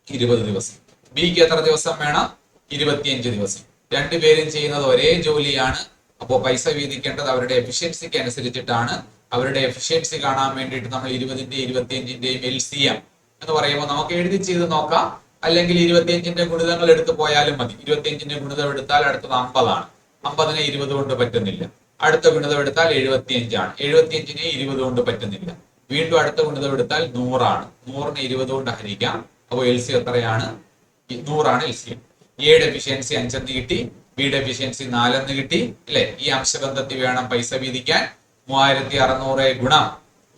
20 ദിവസം. ബിക്ക് എത്ര ദിവസം വേണം? 25 ദിവസം. രണ്ടുപേരും ചെയ്യുന്നത് ഒരേ ജോലിയാണ്. അപ്പോൾ പൈസ വീതിക്കേണ്ടത് അവരുടെ എഫിഷ്യൻസിക്ക് അനുസരിച്ചിട്ടാണ്. അവരുടെ എഫിഷ്യൻസി കാണാൻ വേണ്ടിയിട്ട് നമ്മൾ 20ന്റെയും 25ന്റെയും LCM എന്ന് പറയുമ്പോൾ നമുക്ക് എഴുതി ചെയ്ത് നോക്കാം. അല്ലെങ്കിൽ 25ന്റെ ഗുണിതങ്ങൾ എടുത്തു പോയാലും മതി. 25ന്റെ ഗുണിതം എടുത്താൽ അടുത്തത് 50 ആണ്. 50നെ 20 കൊണ്ട് പറ്റുന്നില്ല. അടുത്ത ഗുണിതം എടുത്താൽ 75 ആണ്. 75നെ 20 കൊണ്ട് പറ്റുന്നില്ല. വീണ്ടും അടുത്ത ഗുണിതം എടുത്താൽ 100 ആണ്. 100നെ 20 കൊണ്ട് ഹരിക്കാം. അപ്പോൾ LC എത്രയാണ്? 100 ആണ് LCM. എയുടെ എഫിഷ്യൻസി 5 എന്ന് കിട്ടി, ബിയുടെ എഫിഷ്യൻസി 4 എന്ന് കിട്ടി, അല്ലെ? ഈ അംശബന്ധത്തിൽ വേണം പൈസ വീതിക്കാൻ. 3600 ഗുണം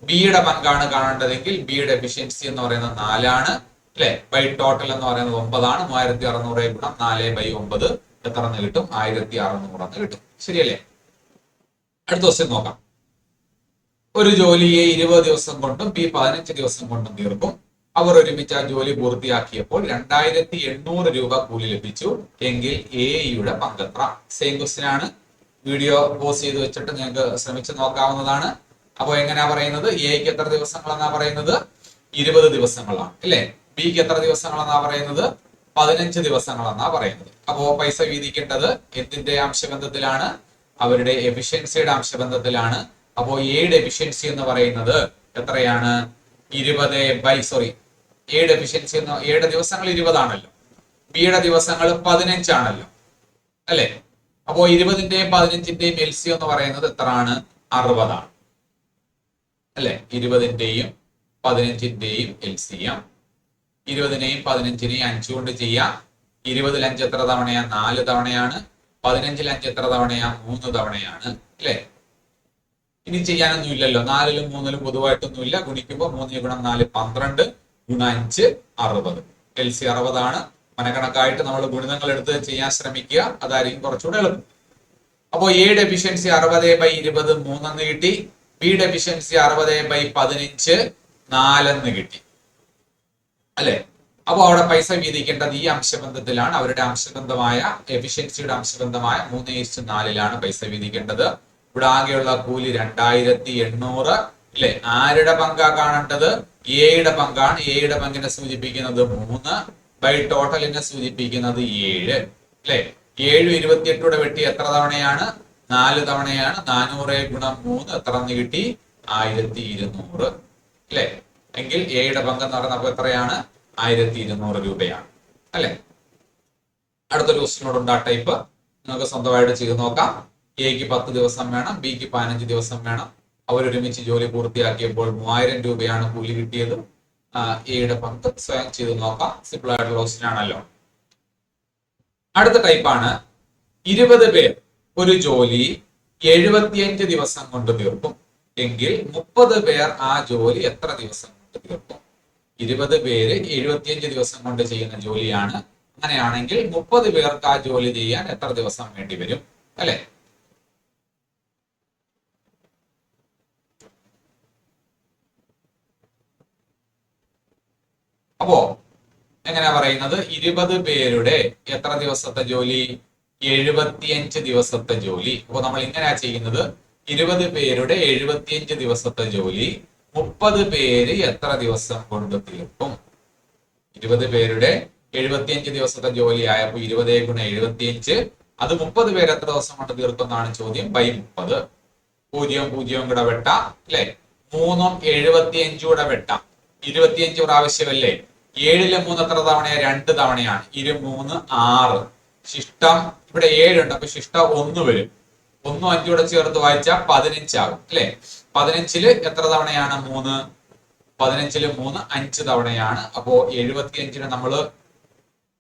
ബിയുടെ പങ്കാണ് കാണേണ്ടതെങ്കിൽ ബിയുടെ എഫിഷ്യൻസി എന്ന് പറയുന്നത് 4 ആണ്, അല്ലെ? ബൈ ടോട്ടൽ എന്ന് പറയുന്നത് 9 ആണ്. 3600 ഗുണം 4/9 എത്ര എന്ന് കിട്ടും? 1600 എന്ന് കിട്ടും. ശരിയല്ലേ? അടുത്ത ക്വസ്റ്റ്യൻ നോക്കാം. ഒരു ജോലിയെ 20 ദിവസം കൊണ്ടും ബി 15 ദിവസം കൊണ്ടും തീർക്കും. അവർ ഒരുമിച്ച് ആ ജോലി പൂർത്തിയാക്കിയപ്പോൾ 2800 രൂപ കൂലി ലഭിച്ചു എങ്കിൽ എയുടെ പങ്കെത്ര? സെയിം ക്വസ്റ്റ്യൻ ആണ്. വീഡിയോ പോസ് ചെയ്ത് വെച്ചിട്ട് നിങ്ങൾക്ക് ശ്രമിച്ച് നോക്കാവുന്നതാണ്. അപ്പൊ എങ്ങനെയാ പറയുന്നത്? എക്ക് എത്ര ദിവസങ്ങളെന്നാ പറയുന്നത്? 20 ദിവസങ്ങളാണ്, അല്ലെ? ബിക്ക് എത്ര ദിവസങ്ങളെന്നാ പറയുന്നത്? 15 ദിവസങ്ങളെന്നാ പറയുന്നത്. അപ്പോ പൈസ വീതിക്കേണ്ടത് എന്തിന്റെ അംശബന്ധത്തിലാണ്? അവരുടെ എഫിഷ്യൻസിയുടെ അംശബന്ധത്തിലാണ്. അപ്പോ എയുടെ എഫിഷ്യൻസി എന്ന് പറയുന്നത് എത്രയാണ്? 20 എയുടെ എഫിഷ്യൻസി എയുടെ ദിവസങ്ങൾ 20 ആണല്ലോ, ബിയുടെ ദിവസങ്ങൾ 15 ആണല്ലോ, അല്ലെ? അപ്പോ 20ന്റെയും 15ന്റെയും LCM എന്ന് പറയുന്നത് എത്രയാണ്? 60 ആണ്, അല്ലെ? 20ന്റെയും 15ന്റെയും LCM 20നെയും 15നെയും 5 കൊണ്ട് ചെയ്യാം. 20ൽ 5 എത്ര തവണയാ? 4 തവണയാണ്. 15ൽ 5 എത്ര തവണയാ? 3 തവണയാണ്, അല്ലെ? ഇനി ചെയ്യാനൊന്നും ഇല്ലല്ലോ, 4ലും 3ലും പൊതുവായിട്ടൊന്നും ഇല്ല. ഗുണിക്കുമ്പോൾ 3 ഗുണം 4 12 ഗുണം 5 60. LC 60 ആണ്. മനക്കണക്കായിട്ട് നമ്മൾ ഗുണിതങ്ങൾ എടുത്ത് ചെയ്യാൻ ശ്രമിക്കുക, അതായിരിക്കും കുറച്ചുകൂടെ എളുപ്പം. അപ്പോ എയുടെ എഫിഷ്യൻസി 60/20 3 കിട്ടി. ബിയുടെ എഫിഷ്യൻസി 60/15 4 കിട്ടി അല്ലെ. അപ്പൊ അവിടെ പൈസ വീതിക്കേണ്ടത് ഈ അംശബന്ധത്തിലാണ്. അവരുടെ അംശബന്ധമായ എഫിഷ്യൻസിയുടെ അംശബന്ധമായ 3:4 പൈസ വീതിക്കേണ്ടത്. ഇവിടെ ആകെയുള്ള കൂലി 2800 അല്ലെ. ആരുടെ പങ്കാ കാണേണ്ടത്? എയുടെ പങ്കാണ്. എയുടെ പങ്കിനെ സൂചിപ്പിക്കുന്നത് 3 ബൈ ടോട്ടലിനെ സൂചിപ്പിക്കുന്നത് 7 അല്ലെ. 7 28 വെട്ടി എത്ര തവണയാണ്? 4 തവണയാണ്. 400 ഗുണം 3 എത്ര കിട്ടി? 1200 അല്ലെ. എങ്കിൽ എയുടെ പങ്ക് എന്ന് പറയുന്നത് എത്രയാണ്? 1200 രൂപയാണ് അല്ലെ. അടുത്തൊരു ക്വസ്റ്റ്യനോട് ഉണ്ട് ആ ടൈപ്പ്. നിങ്ങൾക്ക് സ്വന്തമായിട്ട് ചെയ്ത് നോക്കാം. എക്ക് 10 ദിവസം വേണം, ബിക്ക് 15 ദിവസം വേണം. അവരൊരുമിച്ച് ജോലി പൂർത്തിയാക്കിയപ്പോൾ 3000 രൂപയാണ് കൂലി കിട്ടിയത്. എയുടെ പങ്ക് സ്വയം ചെയ്ത് നോക്കാം. സിമ്പിൾ ആയിട്ടുള്ള ക്വസ്റ്റ്യൻ ആണല്ലോ. അടുത്ത ടൈപ്പാണ് 20 പേർ ഒരു ജോലി 75 ദിവസം കൊണ്ട് തീർക്കും എങ്കിൽ 30 പേർ ആ ജോലി എത്ര ദിവസം കൊണ്ട് തീർക്കും? 20 പേര് 75 ദിവസം കൊണ്ട് ചെയ്യുന്ന ജോലിയാണ്. അങ്ങനെയാണെങ്കിൽ 30 പേർക്ക് ആ ജോലി ചെയ്യാൻ എത്ര ദിവസം വേണ്ടി വരും അല്ലെ? അപ്പോ എങ്ങനെയാ പറയുന്നത്? 20 പേരുടെ എത്ര ദിവസത്തെ ജോലി? 75 ദിവസത്തെ ജോലി. അപ്പൊ നമ്മൾ ഇങ്ങനെയാ ചെയ്യുന്നത്, 20 പേരുടെ 75 ദിവസത്തെ ജോലി 30 പേര് എത്ര ദിവസം കൊണ്ട് തീർക്കും? 20 പേരുടെ 75 ദിവസത്തെ ജോലി ആയപ്പോ 20 ഗുണം 75, അത് 30 പേര് എത്ര ദിവസം കൊണ്ട് തീർക്കും എന്നാണ് ചോദ്യം. ബൈ 30. 0 0 കൂടെ വെട്ടാം അല്ലെ. 3 75 കൂടെ വെട്ടാം. 25 പ്രാവശ്യമല്ലേ. 7ലെ 3 എത്ര തവണയാ? 2 തവണയാണ്. 3 6. ശിഷ്ടം ഇവിടെ 7 ഉണ്ട്, അപ്പൊ ശിഷ്ടം 1 വരും. 1 5 കൂടെ ചേർത്ത് വായിച്ചാൽ 15 ആകും അല്ലെ. 15ല് എത്ര തവണയാണ്? 3. 15ല് 3 5 തവണയാണ്. അപ്പോ 75ന് നമ്മള്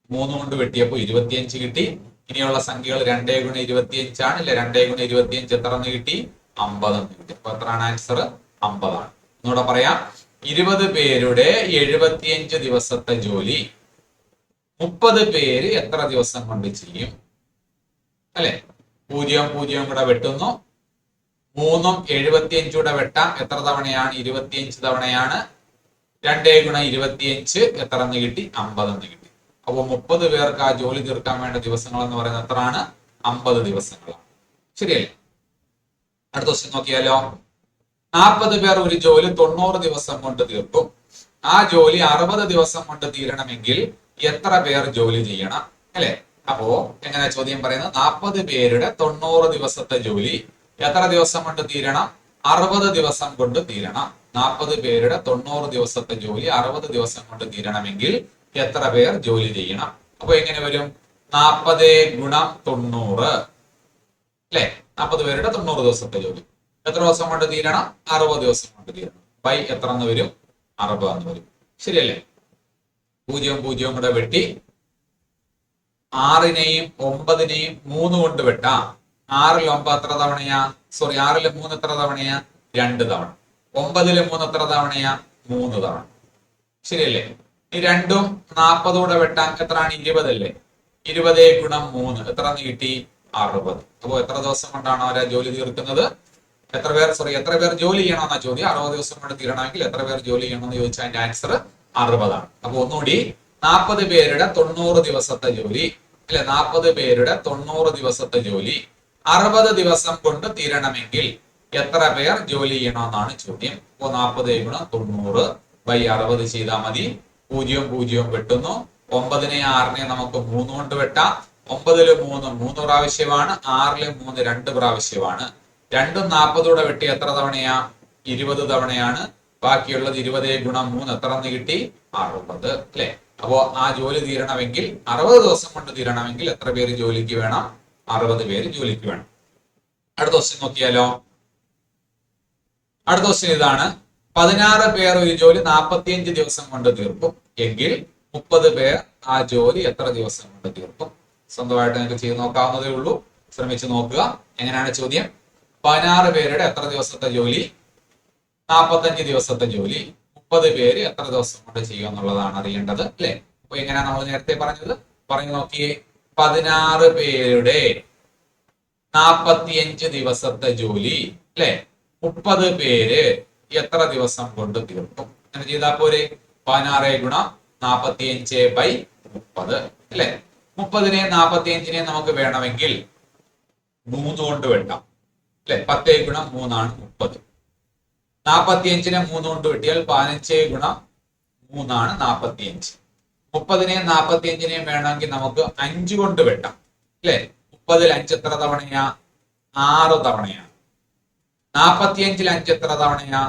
3 കൊണ്ട് വെട്ടിയപ്പോ 25 കിട്ടി. ഇനിയുള്ള സംഖ്യകൾ 2 ഗുണം 25 ആണ് അല്ലെ. 2 ഗുണം 25 എത്ര കിട്ടി? 50 കിട്ടി. അപ്പൊ എത്രയാണ് ആൻസർ? 50 ആണ്. ഒന്നുകൂടെ പറയാം. 20 പേരുടെ 75 ദിവസത്തെ ജോലി 30 പേര് എത്ര ദിവസം കൊണ്ട് ചെയ്യും അല്ലെ. 0 0 കൂടെ വെട്ടുന്നു. 3 75 കൂടെ വെട്ടാം. എത്ര തവണയാണ്? 25 തവണയാണ്. 2 ഗുണം 25 എത്ര കിട്ടി? 50 കിട്ടി. അപ്പൊ 30 പേർക്ക് ആ ജോലി തീർക്കാൻ വേണ്ട ദിവസങ്ങൾ എന്ന് പറയുന്നത് എത്രയാണ്? 50 ദിവസങ്ങളാണ്. ശരിയല്ലേ? അടുത്ത ക്വസ്റ്റ്യൻ നോക്കിയാലോ. 40 പേർ ഒരു ജോലി 90 ദിവസം കൊണ്ട് തീർക്കും. ആ ജോലി 60 ദിവസം കൊണ്ട് തീരണമെങ്കിൽ എത്ര പേർ ജോലി ചെയ്യണം അല്ലെ. അപ്പോ എങ്ങനെ ചോദ്യം പറയുന്നത്? 40 പേരുടെ 90 ദിവസത്തെ ജോലി എത്ര ദിവസം കൊണ്ട് തീരണം? 60 ദിവസം കൊണ്ട് തീരണം. 40 പേരുടെ 90 ദിവസത്തെ ജോലി 60 ദിവസം കൊണ്ട് തീരണമെങ്കിൽ എത്ര പേർ ജോലി ചെയ്യണം? അപ്പൊ എങ്ങനെ വരും? 40 ഗുണം 90 അല്ലെ. 40 പേരുടെ 90 ദിവസത്തെ ജോലി എത്ര ദിവസം കൊണ്ട് തീരണം? 60 ദിവസം കൊണ്ട് തീരണം. ബൈ എത്ര എന്ന് വരും? 60 എന്ന് വരും. ശരിയല്ലേ? 0 0 കൂടെ വെട്ടി. 6നെയും 9നെയും 3 കൊണ്ട് വെട്ടാം. 6ൽ 9 എത്ര തവണയാ? 6ൽ 3 എത്ര തവണയാ? 2 തവണ. 9ൽ 3 എത്ര തവണയാ? 3 തവണ. ശരിയല്ലേ? ഈ രണ്ടും 40 കൂടെ വെട്ടാൻ എത്രയാണ്? 20 അല്ലേ. 20 ഗുണം 3 എത്ര കിട്ടി? 60. അപ്പൊ എത്ര ദിവസം കൊണ്ടാണ് അവരെ ജോലി തീർക്കുന്നത്? എത്ര പേർ ജോലി ചെയ്യണമെന്നാ ചോദ്യം. 60 ദിവസം കൊണ്ട് തീരണമെങ്കിൽ എത്ര പേർ ജോലി ചെയ്യണമെന്ന് ചോദിച്ചാൽ അതിന്റെ ആൻസർ 60 ആണ്. അപ്പൊ ഒന്നുകൂടി, 40 പേരുടെ 90 ദിവസത്തെ ജോലി അല്ലെ. 40 പേരുടെ 90 ദിവസത്തെ ജോലി 60 ദിവസം കൊണ്ട് തീരണമെങ്കിൽ എത്ര പേർ ജോലി ചെയ്യണമെന്നാണ് ചോദ്യം. അപ്പോ 40 ഗുണം 90 ബൈ 60 ചെയ്താൽ മതി. 0 0 വെട്ടുന്നു. 9നെ 6നെ നമുക്ക് 3 കൊണ്ട് വെട്ടാം. 9ല് 3 3 പ്രാവശ്യമാണ്. 6ല് 3 2 പ്രാവശ്യമാണ്. 2ഉം 40 കൂടെ വെട്ടി എത്ര തവണയാ? 20 തവണയാണ്. ബാക്കിയുള്ളത് 20 ഗുണം 3 എത്ര കിട്ടി? 60 അല്ലെ. അപ്പോ ആ ജോലി തീരണമെങ്കിൽ 60 ദിവസം കൊണ്ട് തീരണമെങ്കിൽ എത്ര പേര് ജോലിക്ക് വേണം? 60 പേര് ജോലിക്ക് വേണം. അടുത്ത ക്വസ്റ്റ്യൻ നോക്കിയാലോ. അടുത്ത ക്വസ്റ്റ്യൻ ഇതാണ്. 16 പേർ ഒരു ജോലി 45 ദിവസം കൊണ്ട് തീർക്കും എങ്കിൽ 30 പേർ ആ ജോലി എത്ര ദിവസം കൊണ്ട് തീർക്കും? സ്വന്തമായിട്ട് നിങ്ങൾക്ക് ചെയ്ത് നോക്കാവുന്നതേ ഉള്ളൂ. ശ്രമിച്ചു നോക്കുക. എങ്ങനെയാണ് ചോദ്യം? 16 പേരുടെ എത്ര ദിവസത്തെ ജോലി? 45 ദിവസത്തെ ജോലി. 30 പേര് എത്ര ദിവസം കൊണ്ട് ചെയ്യും എന്നുള്ളതാണ് അറിയേണ്ടത് അല്ലെ. അപ്പൊ എങ്ങനെയാ നമ്മൾ നേരത്തെ പറഞ്ഞത്? പറഞ്ഞു നോക്കിയേ. 16 പേരുടെ 45 ദിവസത്തെ ജോലി അല്ലെ 30 പേര് എത്ര ദിവസം കൊണ്ട് തീർക്കും? അങ്ങനെ ചെയ്താൽ പോരെ. 16 ഗുണം 45/30 അല്ലെ. 30നെ 45നെ നമുക്ക് വേണമെങ്കിൽ 3 കൊണ്ട് വെട്ടാം അല്ലെ. 10 ഗുണം 3 ആണ് 30. 45നെ 3 കൊണ്ട് വെട്ടിയാൽ 15 ഗുണം 3 ആണ് 45. 30നെ 45നെയും വേണമെങ്കിൽ നമുക്ക് 5 കൊണ്ട് വെട്ടാം അല്ലെ. 30ൽ 5 എത്ര തവണയാ? 6 തവണയാണ്. 45ൽ 5 എത്ര തവണയാ?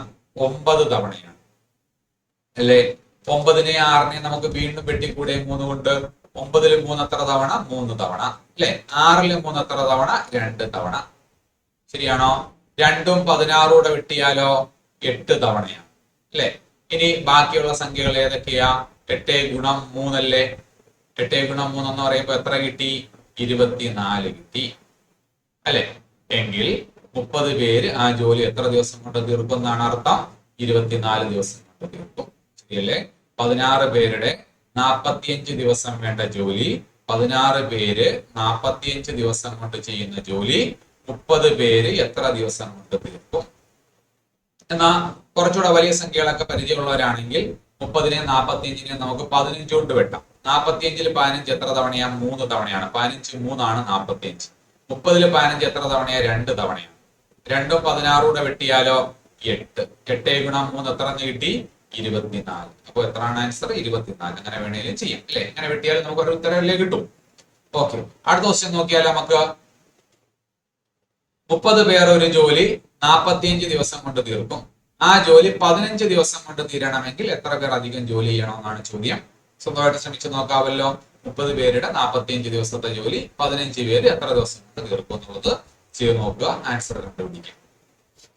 9 തവണയാണ് അല്ലെ. 9നെ 6നെ നമുക്ക് വീണ്ടും വെട്ടിക്കൂടെ 3 കൊണ്ട്? 9ൽ 3 എത്ര തവണ? 3 തവണ അല്ലെ. 6ൽ 3 എത്ര തവണ? 2 തവണ. ശരിയാണോ? 2ഉം 16 വെട്ടിയാലോ 8 തവണയാണ് അല്ലെ. ഇനി ബാക്കിയുള്ള സംഖ്യകൾ ഏതൊക്കെയാ? 8 ഗുണം 3 അല്ലേ. 8 ഗുണം 3 എന്ന് പറയുമ്പോ എത്ര കിട്ടി? 24 കിട്ടി അല്ലെ. എങ്കിൽ 30 പേര് ആ ജോലി എത്ര ദിവസം കൊണ്ട് തീർക്കും എന്നാണ് അർത്ഥം? 24 ദിവസം കൊണ്ട് തീർക്കും. ശരിയല്ലേ? 16 പേരുടെ 45 ദിവസം വേണ്ട ജോലി 16 പേര് 45 ദിവസം കൊണ്ട് ചെയ്യുന്ന ജോലി 30 പേര് എത്ര ദിവസം കൊണ്ട് തീർക്കും? എന്നാ കുറച്ചുകൂടെ വലിയ സംഖ്യകളൊക്കെ പരിചയമുള്ളവരാണെങ്കിൽ 30നെ 45നെ നമുക്ക് 15 കൊണ്ട് വെട്ടാം. 45ൽ 15 എത്ര തവണയാ? 3 തവണയാണ്. 15 3 ആണ് 45. 30ൽ 15 എത്ര തവണയാ? 2 തവണയാണ്. 2ഉം 16 വെട്ടിയാലോ 8. 8 ഗുണം 3 എത്ര കിട്ടി? 24. അപ്പൊ എത്രയാണ് ആൻസർ? 24. അങ്ങനെ വേണേലും ചെയ്യാം അല്ലെ. അങ്ങനെ വെട്ടിയാൽ നമുക്ക് ഒരു ഉത്തരവല്ലേ കിട്ടും. ഓക്കെ, അടുത്ത ക്വസ്റ്റ്യൻ നോക്കിയാൽ നമുക്ക് 30 പേർ ഒരു ജോലി 45 ദിവസം കൊണ്ട് തീർക്കും. ആ ജോലി 15 ദിവസം കൊണ്ട് തീരണമെങ്കിൽ എത്ര പേർ അധികം ജോലി ചെയ്യണമെന്നാണ് ചോദ്യം. സ്വന്തമായിട്ട് ശ്രമിച്ചു നോക്കാവല്ലോ. 30 പേരുടെ 45 ദിവസത്തെ ജോലി 15 പേര് എത്ര ദിവസം കൊണ്ട് തീർക്കും എന്നുള്ളത് ചെയ്ത് നോക്കുക. ആൻസർ കണ്ടുപിടിക്കുക.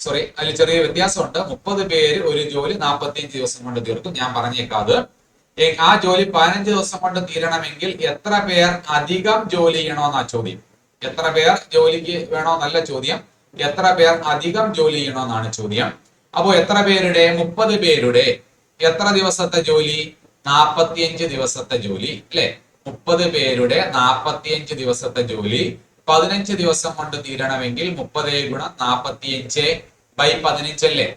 സോറി, അതിൽ ചെറിയ വ്യത്യാസമുണ്ട്. 30 പേര് ഒരു ജോലി 45 ദിവസം കൊണ്ട് തീർക്കും. ഞാൻ പറഞ്ഞേക്കാത് ആ ജോലി 15 ദിവസം കൊണ്ട് തീരണമെങ്കിൽ എത്ര പേർ അധികം ജോലി ചെയ്യണമെന്നാ ചോദ്യം. എത്ര പേർ ജോലിക്ക് വേണോന്നല്ല ചോദ്യം, എത്ര പേർ അധികം ജോലി ചെയ്യണമെന്നാണ് ചോദ്യം. അപ്പോ എത്ര പേരുടെ? 30 പേരുടെ എത്ര ദിവസത്തെ ജോലി? 45 ദിവസത്തെ ജോലി അല്ലെ. 30 പേരുടെ 45 ദിവസത്തെ ജോലി 15 ദിവസം കൊണ്ട് തീരണമെങ്കിൽ 30 ഗുണം 45/15 അല്ലേ.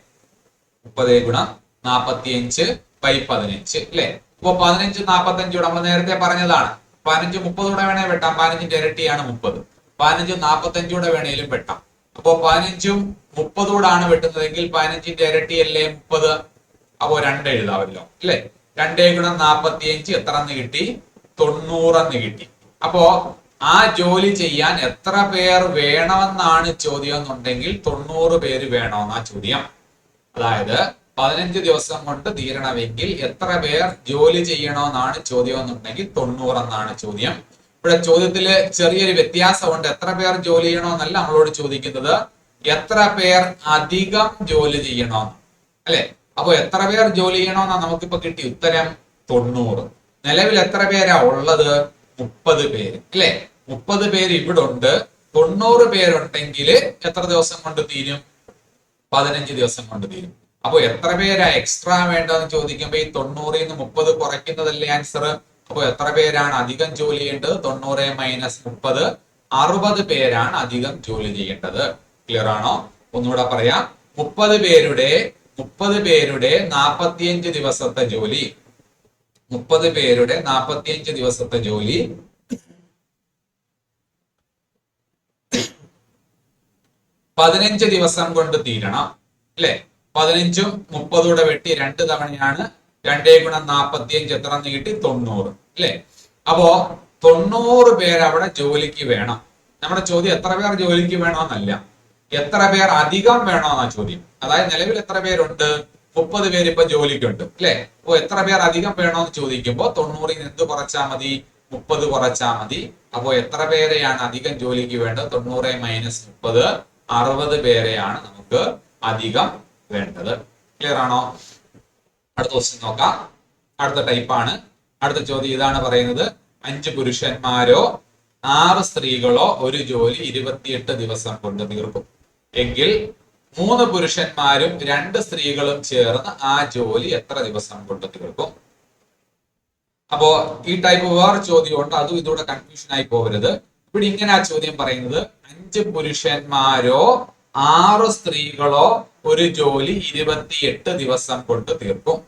30 ഗുണം 45/15 അല്ലെ. അപ്പൊ 15 45 നമ്മൾ നേരത്തെ പറഞ്ഞതാണ്. 15 30 വേണേ വെട്ടാം. 15ന്റെ ഇരട്ടിയാണ് 30. 15 45 വേണേലും വെട്ടാം. അപ്പോ 15ഉം 30 വെട്ടുന്നതെങ്കിൽ 15ന്റെ ഇരട്ടിയല്ലേ 30. അപ്പോ 2 എഴുതാമല്ലോ അല്ലെ. 2 ഗുണം 45 എത്ര എന്ന് കിട്ടി? 90 എന്ന് കിട്ടി. അപ്പോ ആ ജോലി ചെയ്യാൻ എത്ര പേർ വേണമെന്നാണ് ചോദ്യം എന്നുണ്ടെങ്കിൽ 90 പേര് വേണമെന്നാ ചോദ്യം. അതായത് 15 ദിവസം കൊണ്ട് തീരണമെങ്കിൽ എത്ര പേർ ജോലി ചെയ്യണമെന്നാണ് ചോദ്യം എന്നുണ്ടെങ്കിൽ 90 എന്നാണ് ചോദ്യം. ഇവിടെ ചോദ്യത്തില് ചെറിയൊരു വ്യത്യാസമുണ്ട്. എത്ര പേർ ജോലി ചെയ്യണമെന്നല്ല നമ്മളോട് ചോദിക്കുന്നത്, എത്ര പേർ അധികം ജോലി ചെയ്യണമെന്ന് അല്ലെ. അപ്പൊ എത്ര പേർ ജോലി ചെയ്യണമെന്നാ നമുക്കിപ്പോ കിട്ടിയ ഉത്തരം 90. നിലവിൽ എത്ര പേരാ ഉള്ളത്? 30 പേര് അല്ലെ. 30 പേര് ഇവിടെ ഉണ്ട്. 90 പേരുണ്ടെങ്കിൽ എത്ര ദിവസം കൊണ്ട് തീരും? 15 ദിവസം കൊണ്ട് തീരും. അപ്പൊ എത്ര പേരാ എക്സ്ട്രാ വേണ്ടതെന്ന് ചോദിക്കുമ്പോ ഈ 90ൽ നിന്ന് 30 കുറയ്ക്കുന്നതല്ലേ ആൻസർ. അപ്പൊ എത്ര പേരാണ് അധികം ജോലി ചെയ്യേണ്ടത്? 90 മൈനസ് 30 60 പേരാണ് അധികം ജോലി ചെയ്യേണ്ടത്. ക്ലിയർ ആണോ? ഒന്നുകൂടെ പറയാം. 30 പേരുടെ 45 ദിവസത്തെ ജോലി 30 പേരുടെ 45 ദിവസത്തെ ജോലി 15 ദിവസം കൊണ്ട് തീരണം അല്ലെ. 15ഉം 30 വെട്ടി 2 തവണയാണ്. 2 ഗുണം 45 എത്ര എന്ന് കിട്ടി? 90 അല്ലെ. അപ്പോ 90 പേര് അവിടെ ജോലിക്ക് വേണം. നമ്മുടെ ചോദ്യം എത്ര പേർ ജോലിക്ക് വേണമെന്നല്ല, എത്ര പേർ അധികം വേണമെന്നാ ചോദ്യം. അതായത് നിലവിൽ എത്ര പേരുണ്ട്? 30 പേര് ഇപ്പൊ ജോലിക്കുണ്ട് അല്ലെ. അപ്പൊ എത്ര പേർ അധികം വേണമെന്ന് ചോദിക്കുമ്പോ 90ൽ നിന്ന് എന്ത് കുറച്ചാൽ മതി? 30 കുറച്ചാൽ മതി. അപ്പോ എത്ര പേരെയാണ് അധികം ജോലിക്ക് വേണ്ടത്? 90 മൈനസ് 30 60 പേരെയാണ് നമുക്ക് അധികം വേണ്ടത്. ക്ലിയർ ആണോ? അടുത്ത ക്വസ്റ്റ്യൻ നോക്കാം. അടുത്ത ടൈപ്പാണ്. അടുത്ത ചോദ്യം ഇതാണ് പറയുന്നത്: 5 പുരുഷന്മാരോ 6 സ്ത്രീകളോ ഒരു ജോലി 28 ദിവസം കൊണ്ട് തീർക്കും. എങ്കിൽ 3 പുരുഷന്മാരും 2 സ്ത്രീകളും ചേർന്ന് ആ ജോലി എത്ര ദിവസം കൊണ്ട് തീർക്കും? അപ്പോ ഈ ടൈപ്പ് വേറെ ചോദ്യം ഉണ്ട്, അതും ഇതോടെ കൺഫ്യൂഷൻ ആയി പോകരുത്. ഇവിടെ ഇങ്ങനെ ആ ചോദ്യം പറയുന്നത് 5 പുരുഷന്മാരോ 6 സ്ത്രീകളോ ഒരു ജോലി 28 ദിവസം കൊണ്ട് തീർക്കും.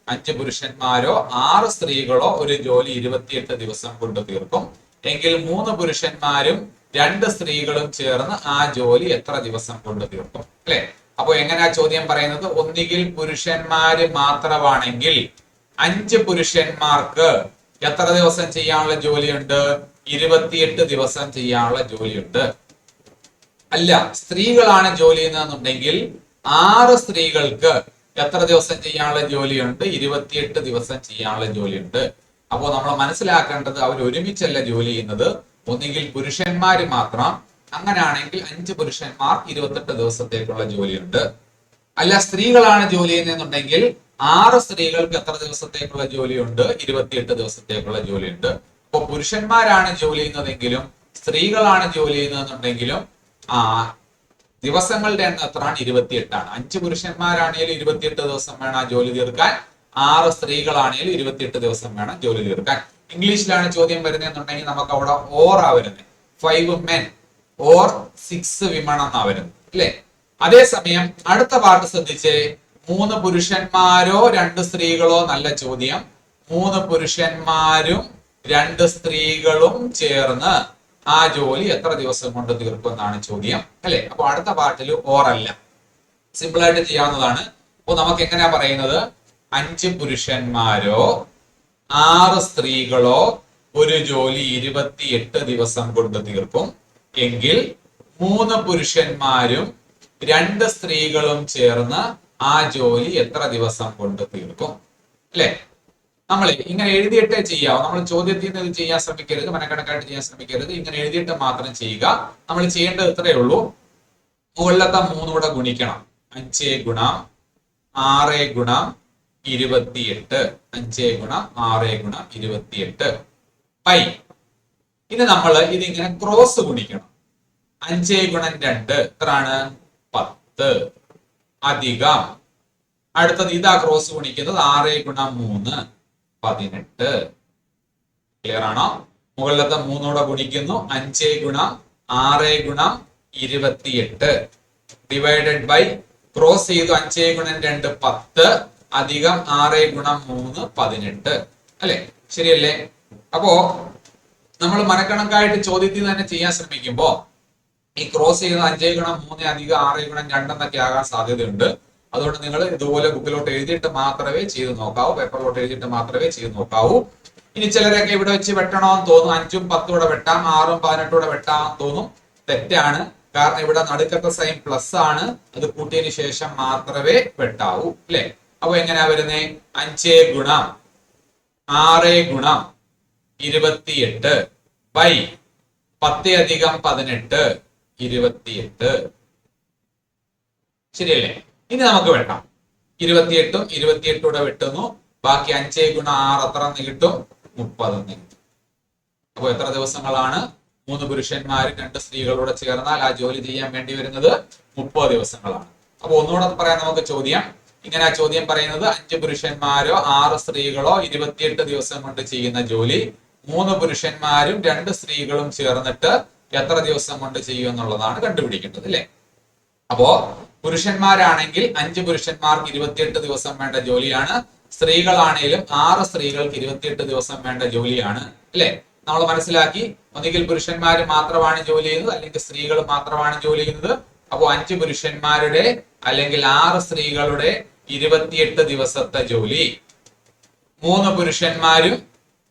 5 പുരുഷന്മാരോ 6 സ്ത്രീകളോ ഒരു ജോലി 28 ദിവസം കൊണ്ട് തീർക്കും എങ്കിൽ 3 പുരുഷന്മാരും 2 സ്ത്രീകളും ചേർന്ന് ആ ജോലി എത്ര ദിവസം കൊണ്ട് തീർക്കും? അല്ലെ? അപ്പൊ എങ്ങനെയാ ചോദ്യം പറയുന്നത്? ഒന്നുകിൽ പുരുഷന്മാര് മാത്രമാണെങ്കിൽ 5 പുരുഷന്മാർക്ക് എത്ര ദിവസം ചെയ്യാനുള്ള ജോലിയുണ്ട്? 28 ദിവസം ചെയ്യാനുള്ള ജോലിയുണ്ട്. അല്ല, സ്ത്രീകളാണ് ജോലി ചെയ്യുന്നതെന്നുണ്ടെങ്കിൽ 6 സ്ത്രീകൾക്ക് എത്ര ദിവസം ചെയ്യാനുള്ള ജോലിയുണ്ട്? 28 ദിവസം ചെയ്യാനുള്ള ജോലിയുണ്ട്. അപ്പോൾ നമ്മൾ മനസ്സിലാക്കേണ്ടത് അവർ ഒരുമിച്ചല്ല ജോലി ചെയ്യുന്നത്, ഒന്നുകിൽ പുരുഷന്മാര് മാത്രം, അങ്ങനെയാണെങ്കിൽ 5 പുരുഷന്മാർ 28 ദിവസത്തേക്കുള്ള ജോലിയുണ്ട്. അല്ല, സ്ത്രീകളാണ് ജോലി ചെയ്യുന്നതെന്നുണ്ടെങ്കിൽ 6 സ്ത്രീകൾക്ക് എത്ര ദിവസത്തേക്കുള്ള ജോലിയുണ്ട്? 28 ദിവസത്തേക്കുള്ള ജോലിയുണ്ട്. അപ്പോൾ പുരുഷന്മാരാണ് ജോലി ചെയ്യുന്നതെങ്കിലും സ്ത്രീകളാണ് ജോലി ചെയ്യുന്നതെന്നുണ്ടെങ്കിലും ദിവസങ്ങളുടെ എണ്ണം എത്രയാണ്? 28 ആണ്. 5 പുരുഷന്മാരാണെങ്കിലും 28 ദിവസം വേണം ആ ജോലി തീർക്കാൻ, 6 സ്ത്രീകളാണെങ്കിലും 28 ദിവസം വേണം ജോലി തീർക്കാൻ. ഇംഗ്ലീഷിലാണ് ചോദ്യം വരുന്നതെന്നുണ്ടെങ്കിൽ നമുക്ക് അവിടെ ഓറാ വരുന്നത്, 5 men or 6 women എന്നാ വരുന്നത്, അല്ലെ? അതേസമയം അടുത്ത പാർട്ട് ശ്രദ്ധിച്ചേ, 3 പുരുഷന്മാരോ 2 സ്ത്രീകളോ, നല്ല ചോദ്യം. 3 പുരുഷന്മാരും 2 സ്ത്രീകളും ചേർന്ന് ആ ജോലി എത്ര ദിവസം കൊണ്ട് തീർക്കും എന്നാണ് ചോദ്യം, അല്ലെ? അപ്പൊ അടുത്ത പാർട്ടിൽ ഓറല്ല, സിമ്പിൾ ആയിട്ട് ചെയ്യാവുന്നതാണ്. അപ്പൊ നമുക്ക് എങ്ങനെയാ പറയുന്നത്? 5 പുരുഷന്മാരോ 6 സ്ത്രീകളോ ഒരു ജോലി 28 ദിവസം കൊണ്ട് തീർക്കും എങ്കിൽ 3 പുരുഷന്മാരും 2 സ്ത്രീകളും ചേർന്ന് ആ ജോലി എത്ര ദിവസം കൊണ്ട് തീർക്കും? അല്ലെ? നമ്മൾ ഇങ്ങനെ എഴുതിയിട്ടേ ചെയ്യാവും. നമ്മൾ ചോദ്യത്തിൽ നിന്ന് ഇത് ചെയ്യാൻ ശ്രമിക്കരുത്, മനക്കണക്കായിട്ട് ചെയ്യാൻ ശ്രമിക്കരുത്. ഇങ്ങനെ എഴുതിയിട്ട് മാത്രം ചെയ്യുക. നമ്മൾ ചെയ്യേണ്ടത് ഇത്രയേ ഉള്ളൂ, മുകളിലത്തെ 3 കൂടെ ഗുണിക്കണം. 5 ഗുണം 6 ഗുണം 28, 5 ഗുണം 6 ഗുണം 28 പൈ. ഇനി നമ്മൾ ഇതിങ്ങനെ ക്രോസ് ഗുണിക്കണം. 5 ഗുണം 2 എത്രയാണ്? 10 അധികം അടുത്തത് ഇതാ ക്രോസ് ഗുണിക്കുന്നത് 6 ഗുണം 3 18. ക്ലിയർ ആണോ? മുകളിലത്തെ 3 കൂടെ ഗുണിക്കുന്നു. 5 ഗുണം 6 ഗുണം 28 ഡിവൈഡഡ് ബൈ ക്രോസ് ചെയ്തു. 5 ഗുണം 2 10 അധികം 6 ഗുണം 3 18, അല്ലെ? ശരിയല്ലേ? അപ്പോ നമ്മൾ മനക്കണക്കായിട്ട് ചോദ്യത്തിൽ തന്നെ ചെയ്യാൻ ശ്രമിക്കുമ്പോ ഈ ക്രോസ് ചെയ്യുന്നത് 5 ഗുണം 3 അധികം 6 ഗുണം 2 എന്നൊക്കെ ആകാൻ സാധ്യതയുണ്ട്. അതുകൊണ്ട് നിങ്ങൾ ഇതുപോലെ ബുക്കിലോട്ട് എഴുതിയിട്ട് മാത്രമേ ചെയ്ത് നോക്കാവൂ, പേപ്പറിലോട്ട് എഴുതിയിട്ട് മാത്രമേ ചെയ്ത് നോക്കാവൂ. ഇനി ചിലരൊക്കെ ഇവിടെ വെച്ച് വെട്ടണമെന്ന് തോന്നും, 5ഉം 10ഉം കൂടെ വെട്ടാം, 6ഉം 18 കൂടെ വെട്ടാമെന്ന് തോന്നും. തെറ്റാണ്. കാരണം ഇവിടെ നടുക്കത്തെ സൈൻ പ്ലസ് ആണ്, അത് കൂട്ടിയതിന് ശേഷം മാത്രമേ വെട്ടാവൂ, അല്ലെ? അപ്പൊ എങ്ങനെയാ വരുന്നേ? 5 ഗുണം 6 ഗുണം 28 ബൈ 10 അധികം 18 28. ശരിയല്ലേ? ഇനി നമുക്ക് വെട്ടാം. 28ഉം 28 കൂടെ വെട്ടുന്നു. ബാക്കി 5 ഗുണം 6 എത്ര എന്ന് കിട്ടും? 30 എന്ന് കിട്ടും. അപ്പൊ എത്ര ദിവസങ്ങളാണ്? 3 പുരുഷന്മാരും 2 സ്ത്രീകളോട് ചേർന്നാൽ ആ ജോലി ചെയ്യാൻ വേണ്ടി വരുന്നത് 30 ദിവസങ്ങളാണ്. അപ്പൊ ഒന്നുകൂടെ പറയാം നമുക്ക് ചോദ്യം. ഇങ്ങനെ ആ ചോദ്യം പറയുന്നത് 5 പുരുഷന്മാരോ 6 സ്ത്രീകളോ 28 ദിവസം കൊണ്ട് ചെയ്യുന്ന ജോലി 3 പുരുഷന്മാരും 2 സ്ത്രീകളും ചേർന്നിട്ട് എത്ര ദിവസം കൊണ്ട് ചെയ്യും എന്നുള്ളതാണ് കണ്ടുപിടിക്കേണ്ടത്, അല്ലെ? അപ്പോ പുരുഷന്മാരാണെങ്കിൽ 5 പുരുഷന്മാർക്ക് 28 ദിവസം വേണ്ട ജോലിയാണ്, സ്ത്രീകളാണെങ്കിലും 6 സ്ത്രീകൾക്ക് 28 ദിവസം വേണ്ട ജോലിയാണ്, അല്ലെ? നമ്മൾ മനസ്സിലാക്കി, ഒന്നുകിൽ പുരുഷന്മാർ മാത്രമാണ് ജോലി ചെയ്യുന്നത്, അല്ലെങ്കിൽ സ്ത്രീകൾ മാത്രമാണ് ജോലി ചെയ്യുന്നത്. അപ്പോ 5 പുരുഷന്മാരുടെ അല്ലെങ്കിൽ 6 സ്ത്രീകളുടെ 28 ദിവസത്തെ ജോലി 3 പുരുഷന്മാരും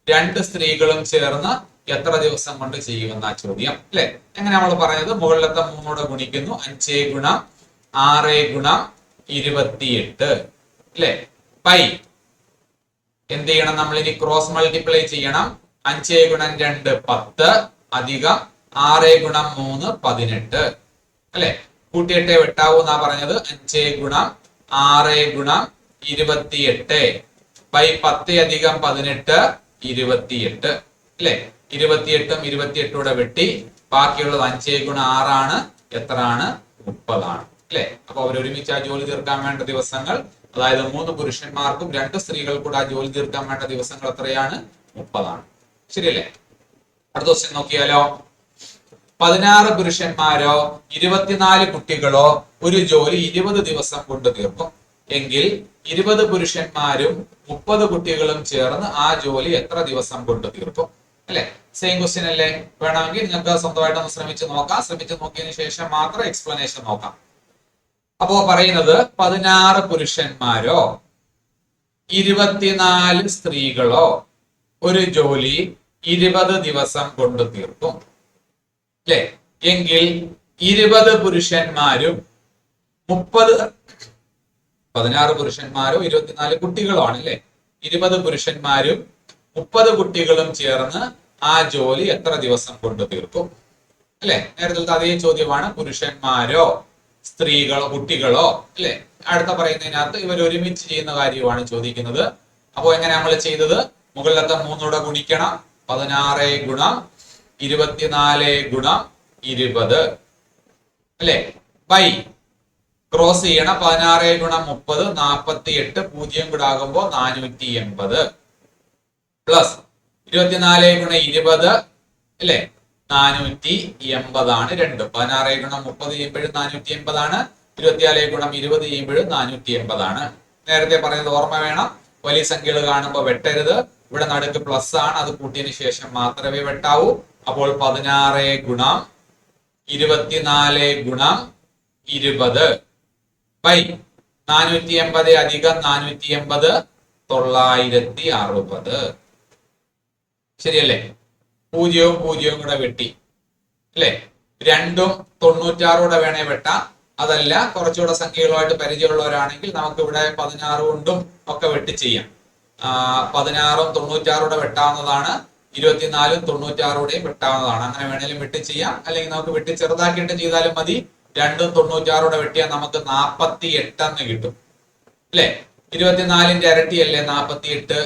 2 സ്ത്രീകളും ചേർന്ന് എത്ര ദിവസം കൊണ്ട് ചെയ്യുമെന്ന ചോദ്യം, അല്ലെ? എങ്ങനെ നമ്മൾ പറയുന്നത്? മുകളിലത്തെ 3 കൂടെ ഗുണിക്കുന്നു. 5 ഗുണം 6 ഗുണം 28, അല്ലെ? പൈ എന്ത് ചെയ്യണം? നമ്മൾ ഇനി ക്രോസ് മൾട്ടിപ്ലൈ ചെയ്യണം. 5 ഗുണം 2 10 അധികം 6 ഗുണം 3 18, അല്ലെ? കൂട്ടിയിട്ടേ വെട്ടാവൂ എന്നാ പറഞ്ഞത്. 5 ഗുണം 6 ഗുണം 28 ബൈ 10 അധികം 18 28, അല്ലെ? 28ഉം 28 കൂടെ വെട്ടി ബാക്കിയുള്ളത് 5 ഗുണം 6 ആണ്. എത്രയാണ്? 30 അല്ലെ? അപ്പൊ അവർ ഒരുമിച്ച് ആ ജോലി തീർക്കാൻ വേണ്ട ദിവസങ്ങൾ, അതായത് 3 പുരുഷന്മാർക്കും 2 സ്ത്രീകൾക്കും കൂടെ ആ ജോലി തീർക്കാൻ വേണ്ട ദിവസങ്ങൾ എത്രയാണ്? 30. ശരിയല്ലേ? അടുത്ത ക്വസ്റ്റ്യൻ നോക്കിയാലോ. 16 പുരുഷന്മാരോ 24 കുട്ടികളോ ഒരു ജോലി 20 ദിവസം കൊണ്ട് തീർക്കും എങ്കിൽ 20 പുരുഷന്മാരും 30 കുട്ടികളും ചേർന്ന് ആ ജോലി എത്ര ദിവസം കൊണ്ട് തീർക്കും? അല്ലെ? സെയിം ക്വസ്റ്റ്യൻ അല്ലേ? വേണമെങ്കിൽ നിങ്ങൾക്ക് സ്വന്തമായിട്ട് ഒന്ന് ശ്രമിച്ചു നോക്കാം. ശ്രമിച്ചു നോക്കിയതിനു ശേഷം മാത്രം എക്സ്പ്ലനേഷൻ നോക്കാം. അപ്പോ പറയുന്നത് 16 പുരുഷന്മാരോ 24 സ്ത്രീകളോ ഒരു ജോലി 20 ദിവസം കൊണ്ട് തീർക്കും അല്ലെ? എങ്കിൽ 20 പുരുഷന്മാരും 16 പുരുഷന്മാരോ 24 കുട്ടികളോ ആണ് അല്ലെ? 20 പുരുഷന്മാരും 30 കുട്ടികളും ചേർന്ന് ആ ജോലി എത്ര ദിവസം കൊണ്ട് തീർക്കും? അല്ലെ? നേരത്തെ അതേ ചോദ്യമാണ്. പുരുഷന്മാരോ സ്ത്രീകളോ കുട്ടികളോ അല്ലെ? അടുത്ത പറയുന്നതിനകത്ത് ഇവർ ഒരുമിച്ച് ചെയ്യുന്ന കാര്യമാണ് ചോദിക്കുന്നത്. അപ്പോ എങ്ങനെ നമ്മൾ ചെയ്തത്? മുകളിലത്തെ 3 ഗുണിക്കണം. 16 ഗുണം 24 ഗുണം 20 അല്ലെ? ബൈ ക്രോസ് ചെയ്യണം. 16 ഗുണം 30 48, 0 കൂടെ ആകുമ്പോ 480 പ്ലസ് 24 ഗുണം 20 അല്ലെ? 480 ആണ് രണ്ടും. 16 ഗുണം 30 ചെയ്യുമ്പോഴും 480 ആണ്. 24 ഗുണം 20 ചെയ്യുമ്പോഴും 480 ആണ്. നേരത്തെ പറഞ്ഞത് ഓർമ്മ വേണം. വലിയ സംഖ്യകൾ കാണുമ്പോൾ വെട്ടരുത്. ഇവിടെ നടുക്ക് പ്ലസ് ആണ്, അത് കൂട്ടിയതിനു ശേഷം മാത്രമേ വെട്ടാവൂ. അപ്പോൾ 16 ഗുണം 24 ഗുണം 20 ബൈ 480 അധികം 480 960. ശരിയല്ലേ? 0 0 കൂടെ വെട്ടി അല്ലെ? രണ്ടും 96 വേണേ വെട്ടാം. അതല്ല കുറച്ചുകൂടെ സംഖ്യകളുമായിട്ട് പരിചയമുള്ളവരാണെങ്കിൽ നമുക്ക് ഇവിടെ 16 കൊണ്ടും ഒക്കെ വെട്ടി ചെയ്യാം. 16ഉം 96 വെട്ടാവുന്നതാണ്. 24ഉം 96 വെട്ടാവുന്നതാണ്. അങ്ങനെ വേണേലും വെട്ടി ചെയ്യാം. അല്ലെങ്കിൽ നമുക്ക് വെട്ടി ചെറുതാക്കിയിട്ട് ചെയ്താലും മതി. 2ഉം 96 വെട്ടിയാൽ നമുക്ക് 48 എന്ന് കിട്ടും അല്ലെ? 24ന്റെ ഇരട്ടിയല്ലേ 48.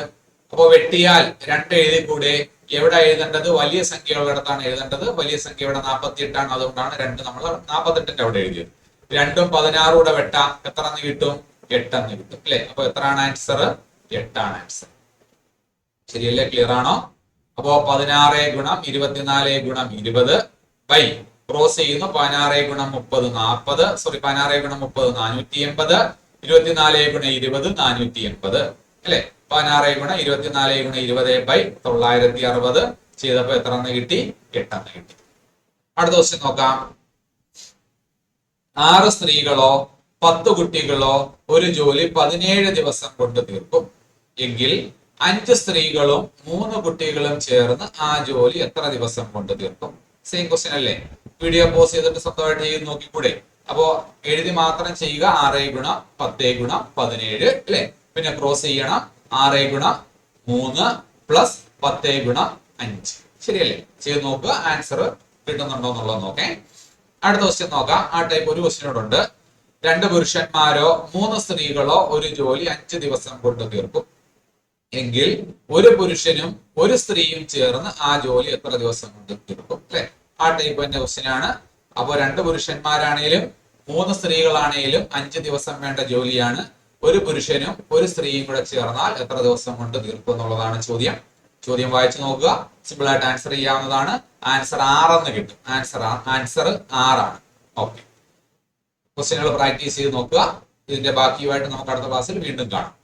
അപ്പൊ വെട്ടിയാൽ 2 എഴുതി കൂടെ. എവിടെ എഴുതേണ്ടത്? വലിയ സംഖ്യകളുടെടുത്താണ് എഴുതേണ്ടത്. വലിയ സംഖ്യ ഇവിടെ 48 ആണ്. അതുകൊണ്ടാണ് 2 നമ്മൾ 48ന്റെ അവിടെ എഴുതിയത്. 2ഉം 16 വെട്ടാം. എത്ര എന്ന് കിട്ടും? 8 എന്ന് കിട്ടും അല്ലെ? അപ്പൊ എത്രയാണ് ആൻസർ? 8 ആണ് ആൻസർ. ശരിയല്ലേ? ക്ലിയർ ആണോ? അപ്പോ 16 ഗുണം 24 ഗുണം 20 ബൈ ക്രോസ് ചെയ്യുന്നു. 16 ഗുണം 30 40, സോറി 16 ഗുണം 30 480, 24 ഗുണം 20 480 അല്ലെ? 16 ഗുണം 24 ഗുണം 20 ബൈ 960 ചെയ്തപ്പോ എത്ര എന്ന് കിട്ടി? 8 എന്ന് കിട്ടി. അടുത്ത ക്വസ്റ്റ്യൻ നോക്കാം. 6 സ്ത്രീകളോ 10 കുട്ടികളോ ഒരു ജോലി 17 ദിവസം കൊണ്ട് തീർക്കും എങ്കിൽ 5 സ്ത്രീകളും 3 കുട്ടികളും ചേർന്ന് ആ ജോലി എത്ര ദിവസം കൊണ്ട് തീർക്കും? സെയിം ക്വസ്റ്റ്യൻ അല്ലേ? വീഡിയോ പോസ് ചെയ്തിട്ട് സ്വന്തമായിട്ട് ചെയ്ത് നോക്കിക്കൂടെ? അപ്പോ എഴുതി മാത്രം ചെയ്യുക. 6 ഗുണം 10 ഗുണം 17 അല്ലെ? പിന്നെ ക്രോസ് ചെയ്യണം. 6 ഗുണം 3 പ്ലസ് 10 ഗുണം 5. ശരിയല്ലേ? ചെയ്ത് നോക്കുക. ആൻസർ കിട്ടുന്നുണ്ടോ എന്നുള്ളത് നോക്കേ. അടുത്ത ക്വസ്റ്റ്യൻ നോക്കാം. ആ ടൈപ്പ് ഒരു ക്വസ്റ്റ്യനോടുണ്ട്. 2 പുരുഷന്മാരോ 3 സ്ത്രീകളോ ഒരു ജോലി 5 ദിവസം കൊണ്ട് തീർക്കും എങ്കിൽ 1 പുരുഷനും 1 സ്ത്രീയും ചേർന്ന് ആ ജോലി എത്ര ദിവസം കൊണ്ട് തീർക്കും? അല്ലെ? ആ ടൈപ്പ് തന്നെ ക്വസ്റ്റ്യൻ ആണ്. അപ്പൊ 2 പുരുഷന്മാരാണേലും 3 സ്ത്രീകളാണേലും 5 ദിവസം വേണ്ട ജോലിയാണ്. 1 പുരുഷനും 1 സ്ത്രീയും കൂടെ ചേർന്നാൽ എത്ര ദിവസം കൊണ്ട് തീർക്കും എന്നുള്ളതാണ് ചോദ്യം. ചോദ്യം വായിച്ചു നോക്കുക. സിമ്പിൾ ആയിട്ട് ആൻസർ ചെയ്യാവുന്നതാണ്. ആൻസർ 6 എന്ന് കിട്ടും. ആൻസർ 6 ആണ്. ഓക്കെ, ക്വസ്റ്റ്യനുകൾ പ്രാക്ടീസ് ചെയ്ത് നോക്കുക. ഇതിന്റെ ബാക്കിയുമായിട്ട് നമുക്ക് അടുത്ത ക്ലാസ്സിൽ വീണ്ടും കാണാം.